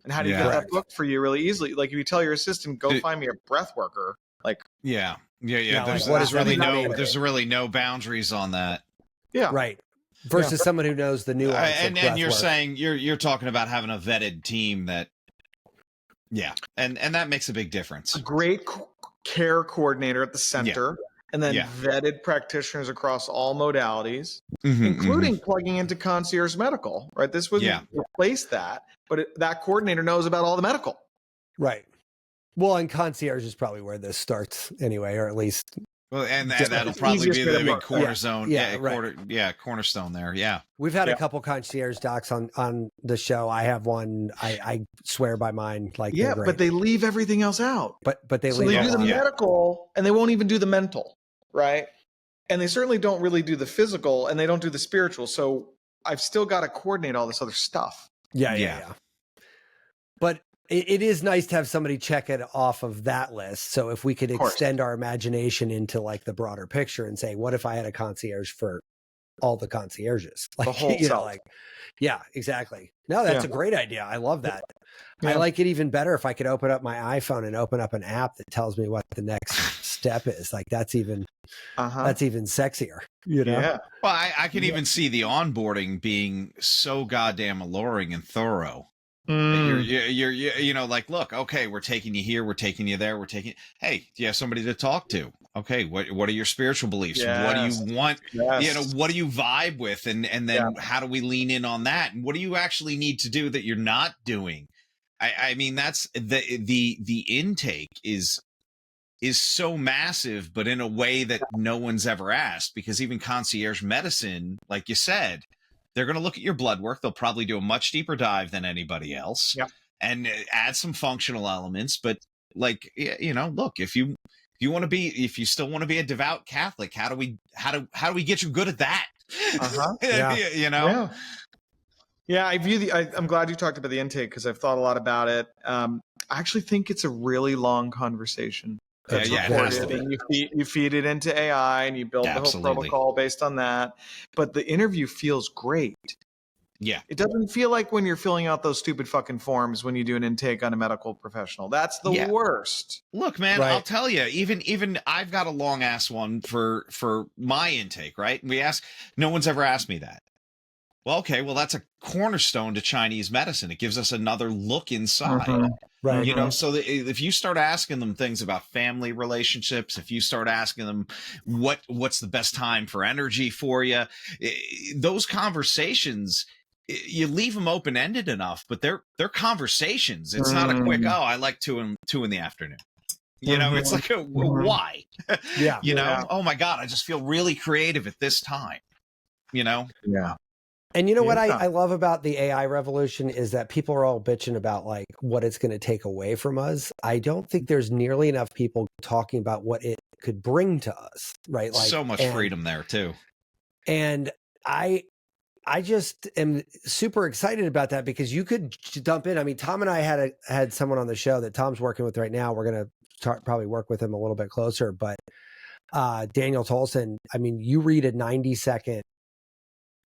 And how do you get that booked for you really easily? Like if you tell your assistant, go find me a breath worker. Like There's really no boundaries on that. Yeah. Right. Versus someone who knows the nuance. And you're saying you're talking about having a vetted team that, and that makes a big difference. A great care coordinator at the center, and then vetted practitioners across all modalities, including plugging into Concierge Medical. Right, this wouldn't replace that, but that coordinator knows about all the medical. Right. Well, and Concierge is probably where this starts anyway, or at least. Well, and that'll probably be the big cornerstone. Cornerstone there. Yeah. We've had a couple concierge docs on the show. I have one. I swear by mine. Like, but they leave everything else out. But they so leave they do the medical, and they won't even do the mental, right? And they certainly don't really do the physical, and they don't do the spiritual. So I've still got to coordinate all this other stuff. Yeah. But it is nice to have somebody check it off of that list. So if we could extend our imagination into like the broader picture and say, what if I had a concierge for all the concierges? Like, the whole self. Exactly. No, that's a great idea. I love that. I like it even better if I could open up my iPhone and open up an app that tells me what the next step is. Like that's even sexier, you know? Yeah. Well, I can even see the onboarding being so goddamn alluring and thorough. You're like, look, okay, we're taking you here, we're taking you there, hey, do you have somebody to talk to? Okay, what are your spiritual beliefs? What do you want? What do you vibe with? And then how do we lean in on that? And what do you actually need to do that you're not doing? I mean, that's the intake is so massive, but in a way that no one's ever asked, because even concierge medicine, like you said, they're going to look at your blood work. They'll probably do a much deeper dive than anybody else and add some functional elements. But like, look, if you still want to be a devout Catholic, how do we get you good at that? I'm glad you talked about the intake, because I've thought a lot about it. I actually think it's a really long conversation. It has to be. You feed it into AI and you build the whole protocol based on that. But the interview feels great. Yeah. It doesn't feel like when you're filling out those stupid fucking forms when you do an intake on a medical professional. That's the worst. Look, man, I'll tell you, even I've got a long ass one for my intake, right? No one's ever asked me that. Well, okay, that's a cornerstone to Chinese medicine. It gives us another look inside. Right. So if you start asking them things about family relationships, if you start asking them what's the best time for energy for you, those conversations, you leave them open-ended enough, but they're conversations. It's not a quick, I like 2 in the afternoon. It's like, why? Oh my God, I just feel really creative at this time. Yeah. And you know what I love about the AI revolution is that people are all bitching about like what it's going to take away from us. I don't think there's nearly enough people talking about what it could bring to us, right? Like so much freedom there too. And I just am super excited about that, because you could dump in. I mean, Tom and I had someone on the show that Tom's working with right now. We're going to probably work with him a little bit closer, but Daniel Tolson, I mean, you read a 90-second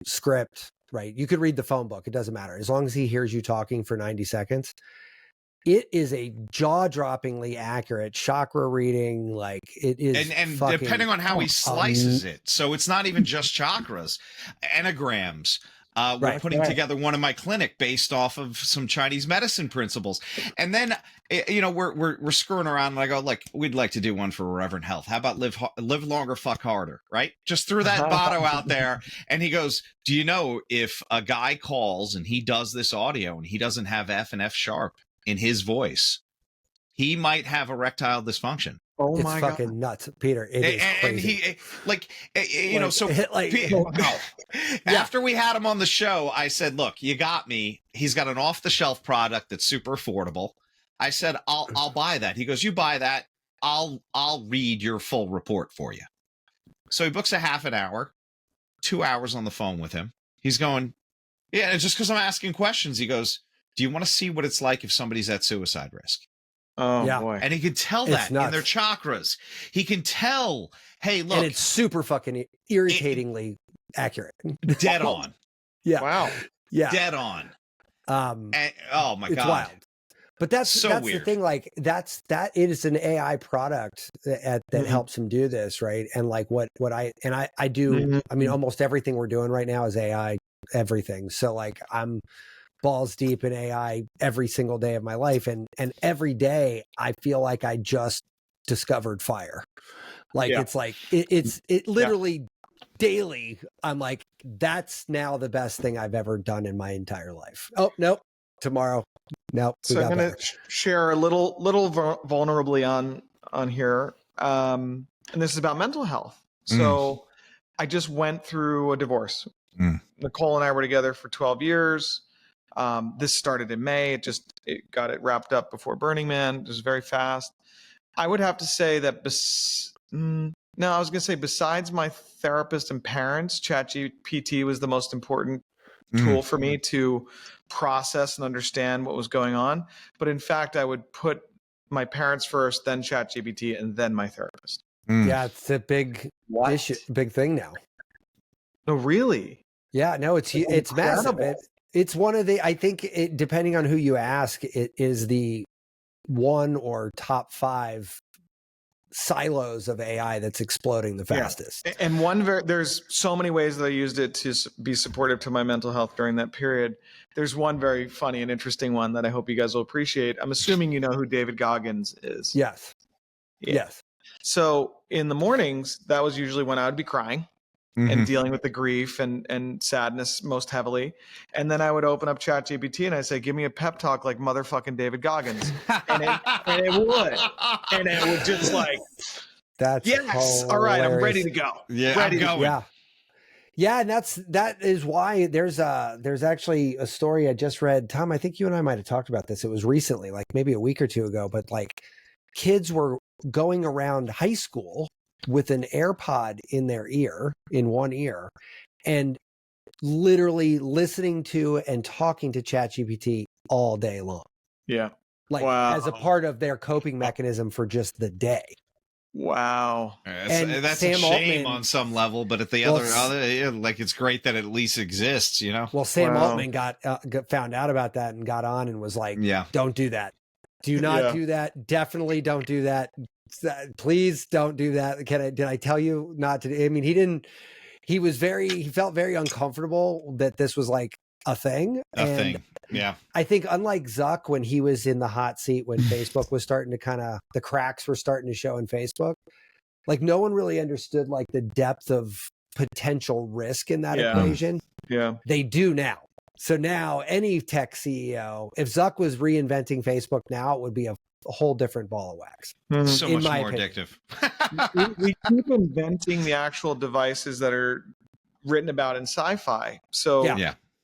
script, right? You could read the phone book. It doesn't matter. As long as he hears you talking for 90 seconds, it is a jaw-droppingly accurate chakra reading. Like it is. And depending on how he slices it. So it's not even just chakras, enneagrams, We're putting together one in my clinic based off of some Chinese medicine principles. And then, we're screwing around, and I go, like, we'd like to do one for Irreverent Health. How about live longer, fuck harder, right? Just threw that motto out there. And he goes, do you know if a guy calls and he does this audio and he doesn't have F and F sharp in his voice, he might have erectile dysfunction. Oh it's my fucking God. nuts, Peter. It is crazy. After we had him on the show, I said, look, you got me. He's got an off the shelf product that's super affordable. I said, I'll buy that. He goes, you buy that. I'll read your full report for you. So he books a half an hour, 2 hours on the phone with him. He's going, yeah, it's just because I'm asking questions. He goes, do you want to see what it's like if somebody's at suicide risk? Oh, yeah. Boy. And he can tell that in their chakras. He can tell, hey, look. And it's super fucking irritatingly accurate. Dead on. Yeah. Wow. Yeah. Dead on. And, oh, my God. It's wild. But that's weird. The thing. Like, that it is an AI product that helps him do this, right? And like what I do, I mean, almost everything we're doing right now is AI, everything. So like I'm balls deep in AI every single day of my life. And every day I feel like I just discovered fire. Like, it's like, it literally daily. I'm like, that's now the best thing I've ever done in my entire life. Oh, nope. Tomorrow. Nope. So I'm going to share a little vulnerably on here. And this is about mental health. So I just went through a divorce. Nicole and I were together for 12 years. This started in May. It got it wrapped up before Burning Man. It was very fast. I would have to say that besides my therapist and parents, ChatGPT was the most important tool for me to process and understand what was going on. But in fact, I would put my parents first, then ChatGPT, and then my therapist. Yeah, it's a big issue, big thing now. No, really? Yeah, no, it's massive. It's one of the, I think depending on who you ask, it is the one or top 5 silos of AI that's exploding the fastest. Yeah. And there's so many ways that I used it to be supportive to my mental health during that period. There's one very funny and interesting one that I hope you guys will appreciate. I'm assuming you know who David Goggins is. Yes. Yeah. Yes. So in the mornings, that was usually when I would be crying and dealing with the grief and sadness most heavily. And then I would open up ChatGPT and I'd say, give me a pep talk like motherfucking David Goggins. and it would. And it would just like, that's yes, hilarious. All right, I'm ready to go. Yeah, ready I'm going. Yeah. Yeah, and that is why there's actually a story I just read. Tom, I think you and I might have talked about this. It was recently, like maybe a week or two ago, but like kids were going around high school with an AirPod in one ear, and literally listening to and talking to ChatGPT all day long. Yeah. Like as a part of their coping mechanism for just the day. Wow. That's Sam a shame Altman, on some level, but at the other, like it's great that it at least exists, you know? Well, Sam Altman got found out about that and got on and was like, don't do that. Do not do that. Definitely don't do that. Please don't do that. Did I tell you not to? I mean, he felt very uncomfortable that this was like a thing. Yeah. I think unlike Zuck, when he was in the hot seat, when Facebook was starting to the cracks were starting to show in Facebook, like no one really understood like the depth of potential risk in that equation. Yeah. They do now. So now any tech CEO, if Zuck was reinventing Facebook now, it would be a whole different ball of wax. So much more addictive. we keep inventing the actual devices that are written about in sci-fi. So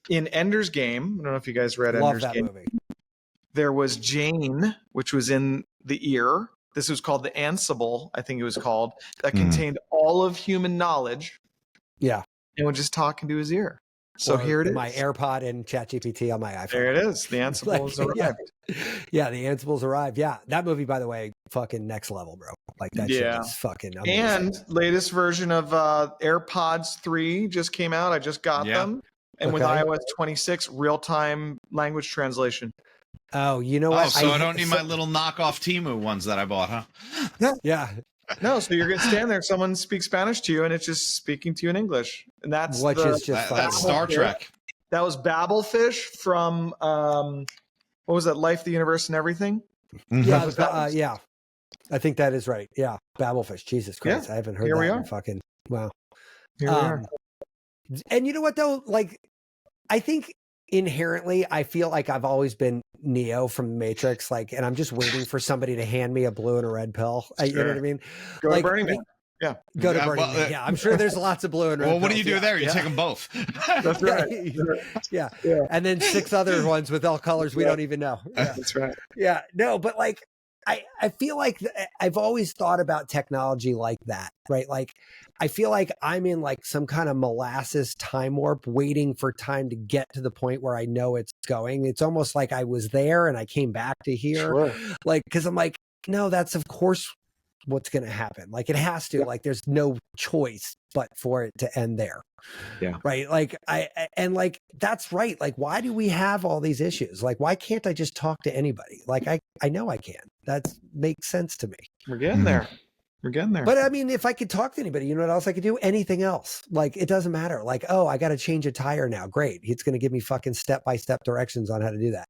in Ender's Game, I don't know if you guys read Ender's Game. Movie. There was Jane, which was in the ear. This was called the Ansible, I think it was called, that contained all of human knowledge. Yeah. And would just talk into his ear. So here it is. My AirPod and ChatGPT on my iPhone. There it is. The Ansible's arrived. Yeah, the Ansible's arrived. Yeah, that movie, by the way, fucking next level, bro. Like that shit is fucking amazing. And latest version of AirPods 3 just came out. I just got them. And with iOS 26, real-time language translation. Oh, you know what? Oh, so I don't need my little knockoff Temu ones that I bought, huh? Yeah. No, so you're going to stand there, someone speaks Spanish to you, and it's just speaking to you in English. And that's that's Star Trek. That was Babelfish from what was that? Life, the Universe, and Everything. Yeah, yeah. I think that is right. Yeah, Babelfish. Jesus Christ, I haven't heard Here we that are. in fucking wow. Here we are. And you know what though? Like, I think inherently, I feel like I've always been Neo from the Matrix. Like, and I'm just waiting for somebody to hand me a blue and a red pill. You know what I mean? Go like, to Burning Man. Yeah. Go to Burning Man. Yeah, I'm sure there's lots of blue and red. Well, what pills. do you do there? You take them both. That's right. Yeah. And then 6 other ones with all colors we don't even know. Yeah. That's right. Yeah. No, but like, I feel like I've always thought about technology like that, right? Like, I feel like I'm in like some kind of molasses time warp waiting for time to get to the point where I know it's going. It's almost like I was there and I came back to here. Sure. Like, cause I'm like, no, that's of course what's going to happen. Like it has to, like, there's no choice but for it to end there. Yeah. Right. Like and like, that's right. Like, why do we have all these issues? Like, why can't I just talk to anybody? Like, I know I can. That makes sense to me. We're getting there. We're getting there. But I mean, if I could talk to anybody, you know what else I could do? Anything else. Like, it doesn't matter. Like, oh, I got to change a tire now. Great. It's going to give me fucking step-by-step directions on how to do that.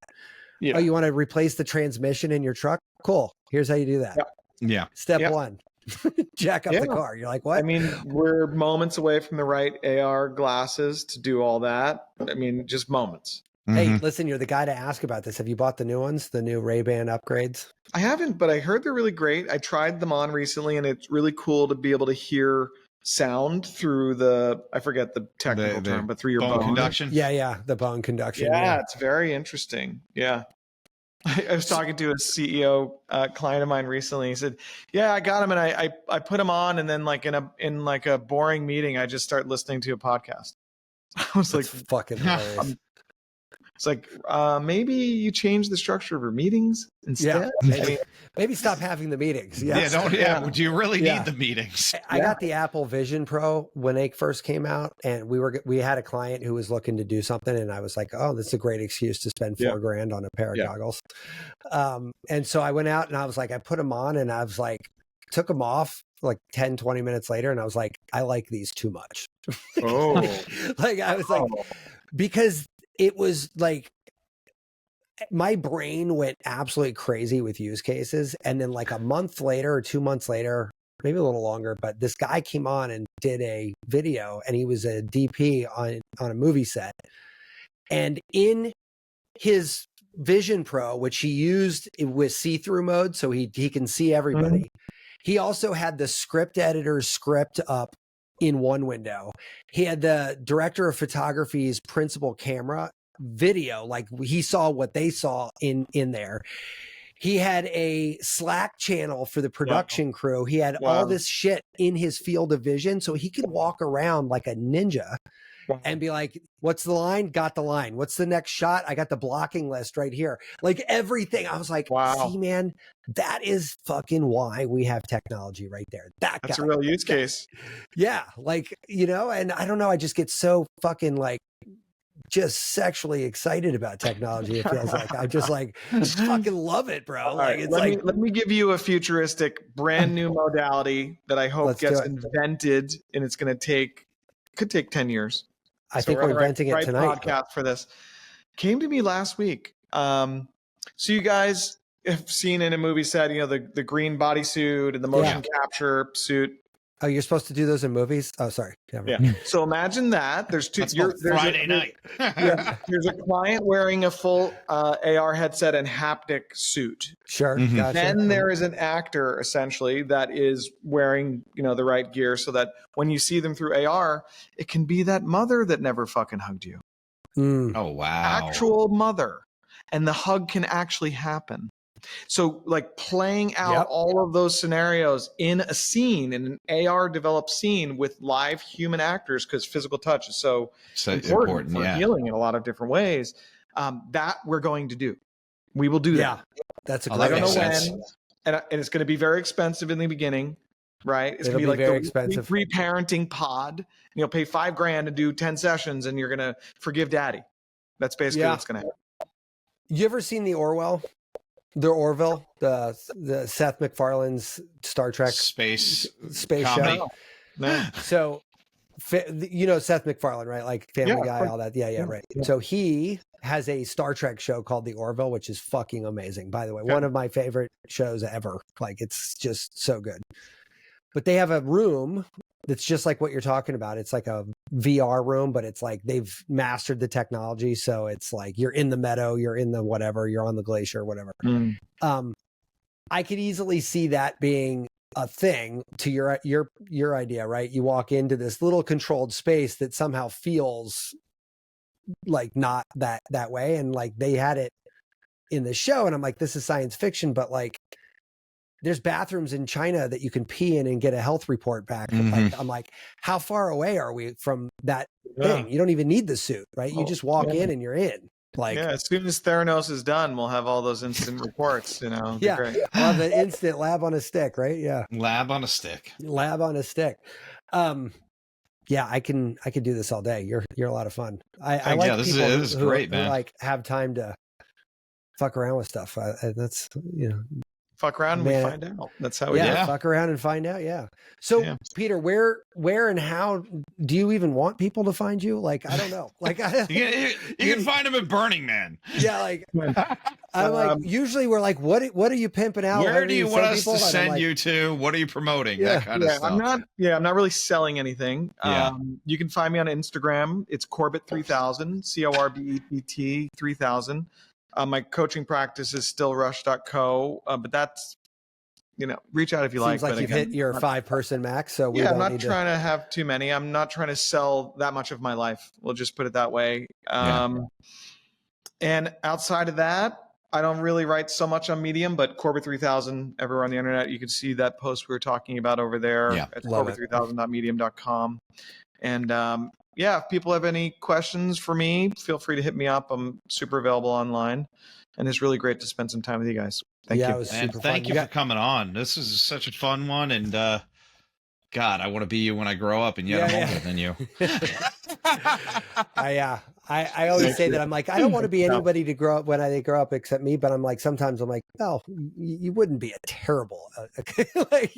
Yeah. Oh, you want to replace the transmission in your truck? Cool. Here's how you do that. Yeah. Step 1. Jack up the car. You're like, what? I mean, we're moments away from the right AR glasses to do all that. I mean, just moments. Hey, listen, you're the guy to ask about this. Have you bought the new ones, the new Ray-Ban upgrades? I haven't, but I heard they're really great. I tried them on recently, and it's really cool to be able to hear sound through the, I forget the technical term, but through your bone conduction. Yeah, the bone conduction. Yeah, it's very interesting. Yeah. I was talking to a CEO client of mine recently. He said, "Yeah, I got him, and I put him on, and then like in a boring meeting, I just start listening to a podcast." I was That's like, "Fucking hilarious." It's like maybe you change the structure of your meetings instead. Yeah, maybe stop having the meetings. Yes. Yeah, do you really need the meetings? I got the Apple Vision Pro when they first came out, and we had a client who was looking to do something, and I was like, oh, this is a great excuse to spend $4,000 on a pair of goggles. And so I went out and I was like, I put them on, and I was like, took them off like 10, 20 minutes later, and I was like, I like these too much. Oh, like I was like, because it was like my brain went absolutely crazy with use cases. And then like a month later or 2 months later, maybe a little longer, but this guy came on and did a video, and he was a DP on a movie set. And in his Vision Pro, which he used with see-through mode, so he can see everybody, he also had the script editor's script up in one window. He had the director of photography's principal camera video, like he saw what they saw in there. He had a Slack channel for the production crew. He had all this shit in his field of vision, so he could walk around like a ninja and be like, what's the line? Got the line. What's the next shot? I got the blocking list right here. Like everything. I was like, see, man, that is fucking why we have technology right there. That's a real use case. Yeah. Like, you know, and I don't know. I just get so fucking like just sexually excited about technology. It feels like I just like fucking love it, bro. Like, it's let me give you a futuristic brand new modality that I hope gets invented, and it's going to could take 10 years. I think we're inventing it tonight. Podcast for this came to me last week. So you guys have seen in a movie set, you know, the green bodysuit and the motion capture suit. Oh, you're supposed to do those in movies? Oh, sorry. Yeah. So imagine that. There's two. There's Friday night. There's a client wearing a full AR headset and haptic suit. Sure. Gotcha. Then there is an actor essentially that is wearing, you know, the right gear so that when you see them through AR, it can be that mother that never fucking hugged you. Oh, wow. Actual mother. And the hug can actually happen. So like playing out all of those scenarios in a scene, in an AR developed scene with live human actors, because physical touch is so important for healing in a lot of different ways, that we're going to do. We will do that. That's a great idea. I don't know when, and it's going to be very expensive in the beginning, right? It's going to be like very expensive reparenting pod. And you'll pay $5,000 to do 10 sessions, and you're going to forgive daddy. That's basically what's going to happen. You ever seen the Orville, the Seth MacFarlane's Star Trek space show? No. So you know Seth MacFarlane, right? Like Family Guy, all that. Yeah, right. Yeah. So he has a Star Trek show called The Orville, which is fucking amazing. By the way, one of my favorite shows ever. Like it's just so good. But they have a room that's just like what you're talking about. It's like a VR room, but it's like they've mastered the technology. So it's like you're in the meadow, you're in the whatever, you're on the glacier, whatever. I could easily see that being a thing to your idea, right? You walk into this little controlled space that somehow feels like not that way. And like they had it in the show and I'm like, this is science fiction, but like there's bathrooms in China that you can pee in and get a health report back. Like, I'm like, how far away are we from that thing? You don't even need the suit, right? You just walk in and you're in. Like, as soon as Theranos is done, we'll have all those instant reports, you know. Yeah. We'll have the instant lab on a stick, right? Yeah. Lab on a stick. Lab on a stick. Yeah, I can do this all day. You're a lot of fun. I like this people is who great, man. Who like have time to fuck around with stuff. That's, you know. Fuck around and we find out. That's how we do it. Fuck around and find out. Yeah. So Peter, where and how do you even want people to find you? Like, I don't know. Like, you can find them at Burning Man. Yeah. Like, I'm like, usually we're like, what are you pimping out? Where do you want us to send you to? What are you promoting? That kind of stuff. I'm not really selling anything. You can find me on Instagram. It's Corbett 3000, Corbett 3000. My coaching practice is still rush.co, but that's, you know, reach out if you Seems like. But you've hit your 5-person max, so I'm not trying to have too many. I'm not trying to sell that much of my life. We'll just put it that way. And outside of that, I don't really write so much on Medium, but Corbett 3000 everywhere on the internet. You can see that post we were talking about over there at corbett3000.medium.com. And if people have any questions for me, feel free to hit me up. I'm super available online, and it's really great to spend some time with you guys. Thank you. It was super thank fun. you for coming on. This is such a fun one, and God, I want to be you when I grow up, and yet I'm older than you. I always say that I'm like, I don't want to be anybody to grow up when they grow up except me, but I'm like, sometimes I'm like, oh, you wouldn't be a terrible, like,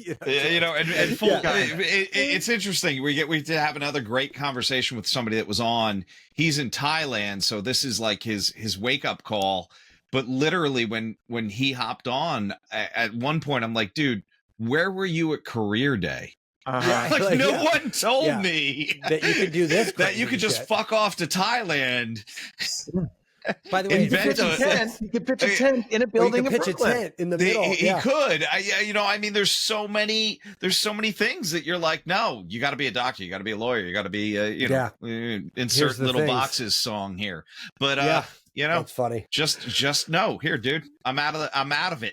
it's interesting. We get to have another great conversation with somebody that was on. He's in Thailand, so this is like his wake up call. But literally, when he hopped on, at one point, I'm like, dude, where were you at career day? No one told me that you could do this, that you could just fuck off to Thailand. By the way, you could pitch a tent in a building in Brooklyn. A tent in the middle. He could. I mean, there's so many things that you're like, no, you got to be a doctor, you got to be a lawyer, you got to be, insert little boxes song here. But that's funny. Just no, here, dude, I'm out of it.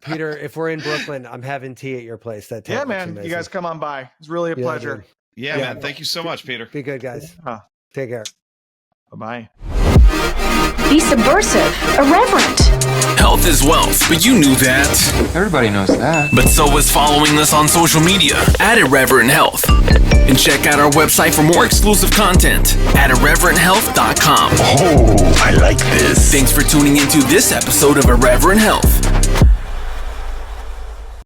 Peter, if we're in Brooklyn, I'm having tea at your place. Man, amazing. You guys come on by. It's really a pleasure. Dude. Yeah, man. Thank you so much, Peter. Be good, guys. Take care. Bye-bye. Be subversive, irreverent. Health is wealth, but you knew that. Everybody knows that. But so is following us on social media at Irreverent Health. And check out our website for more exclusive content at irreverenthealth.com. Oh, I like this. Thanks for tuning into this episode of Irreverent Health.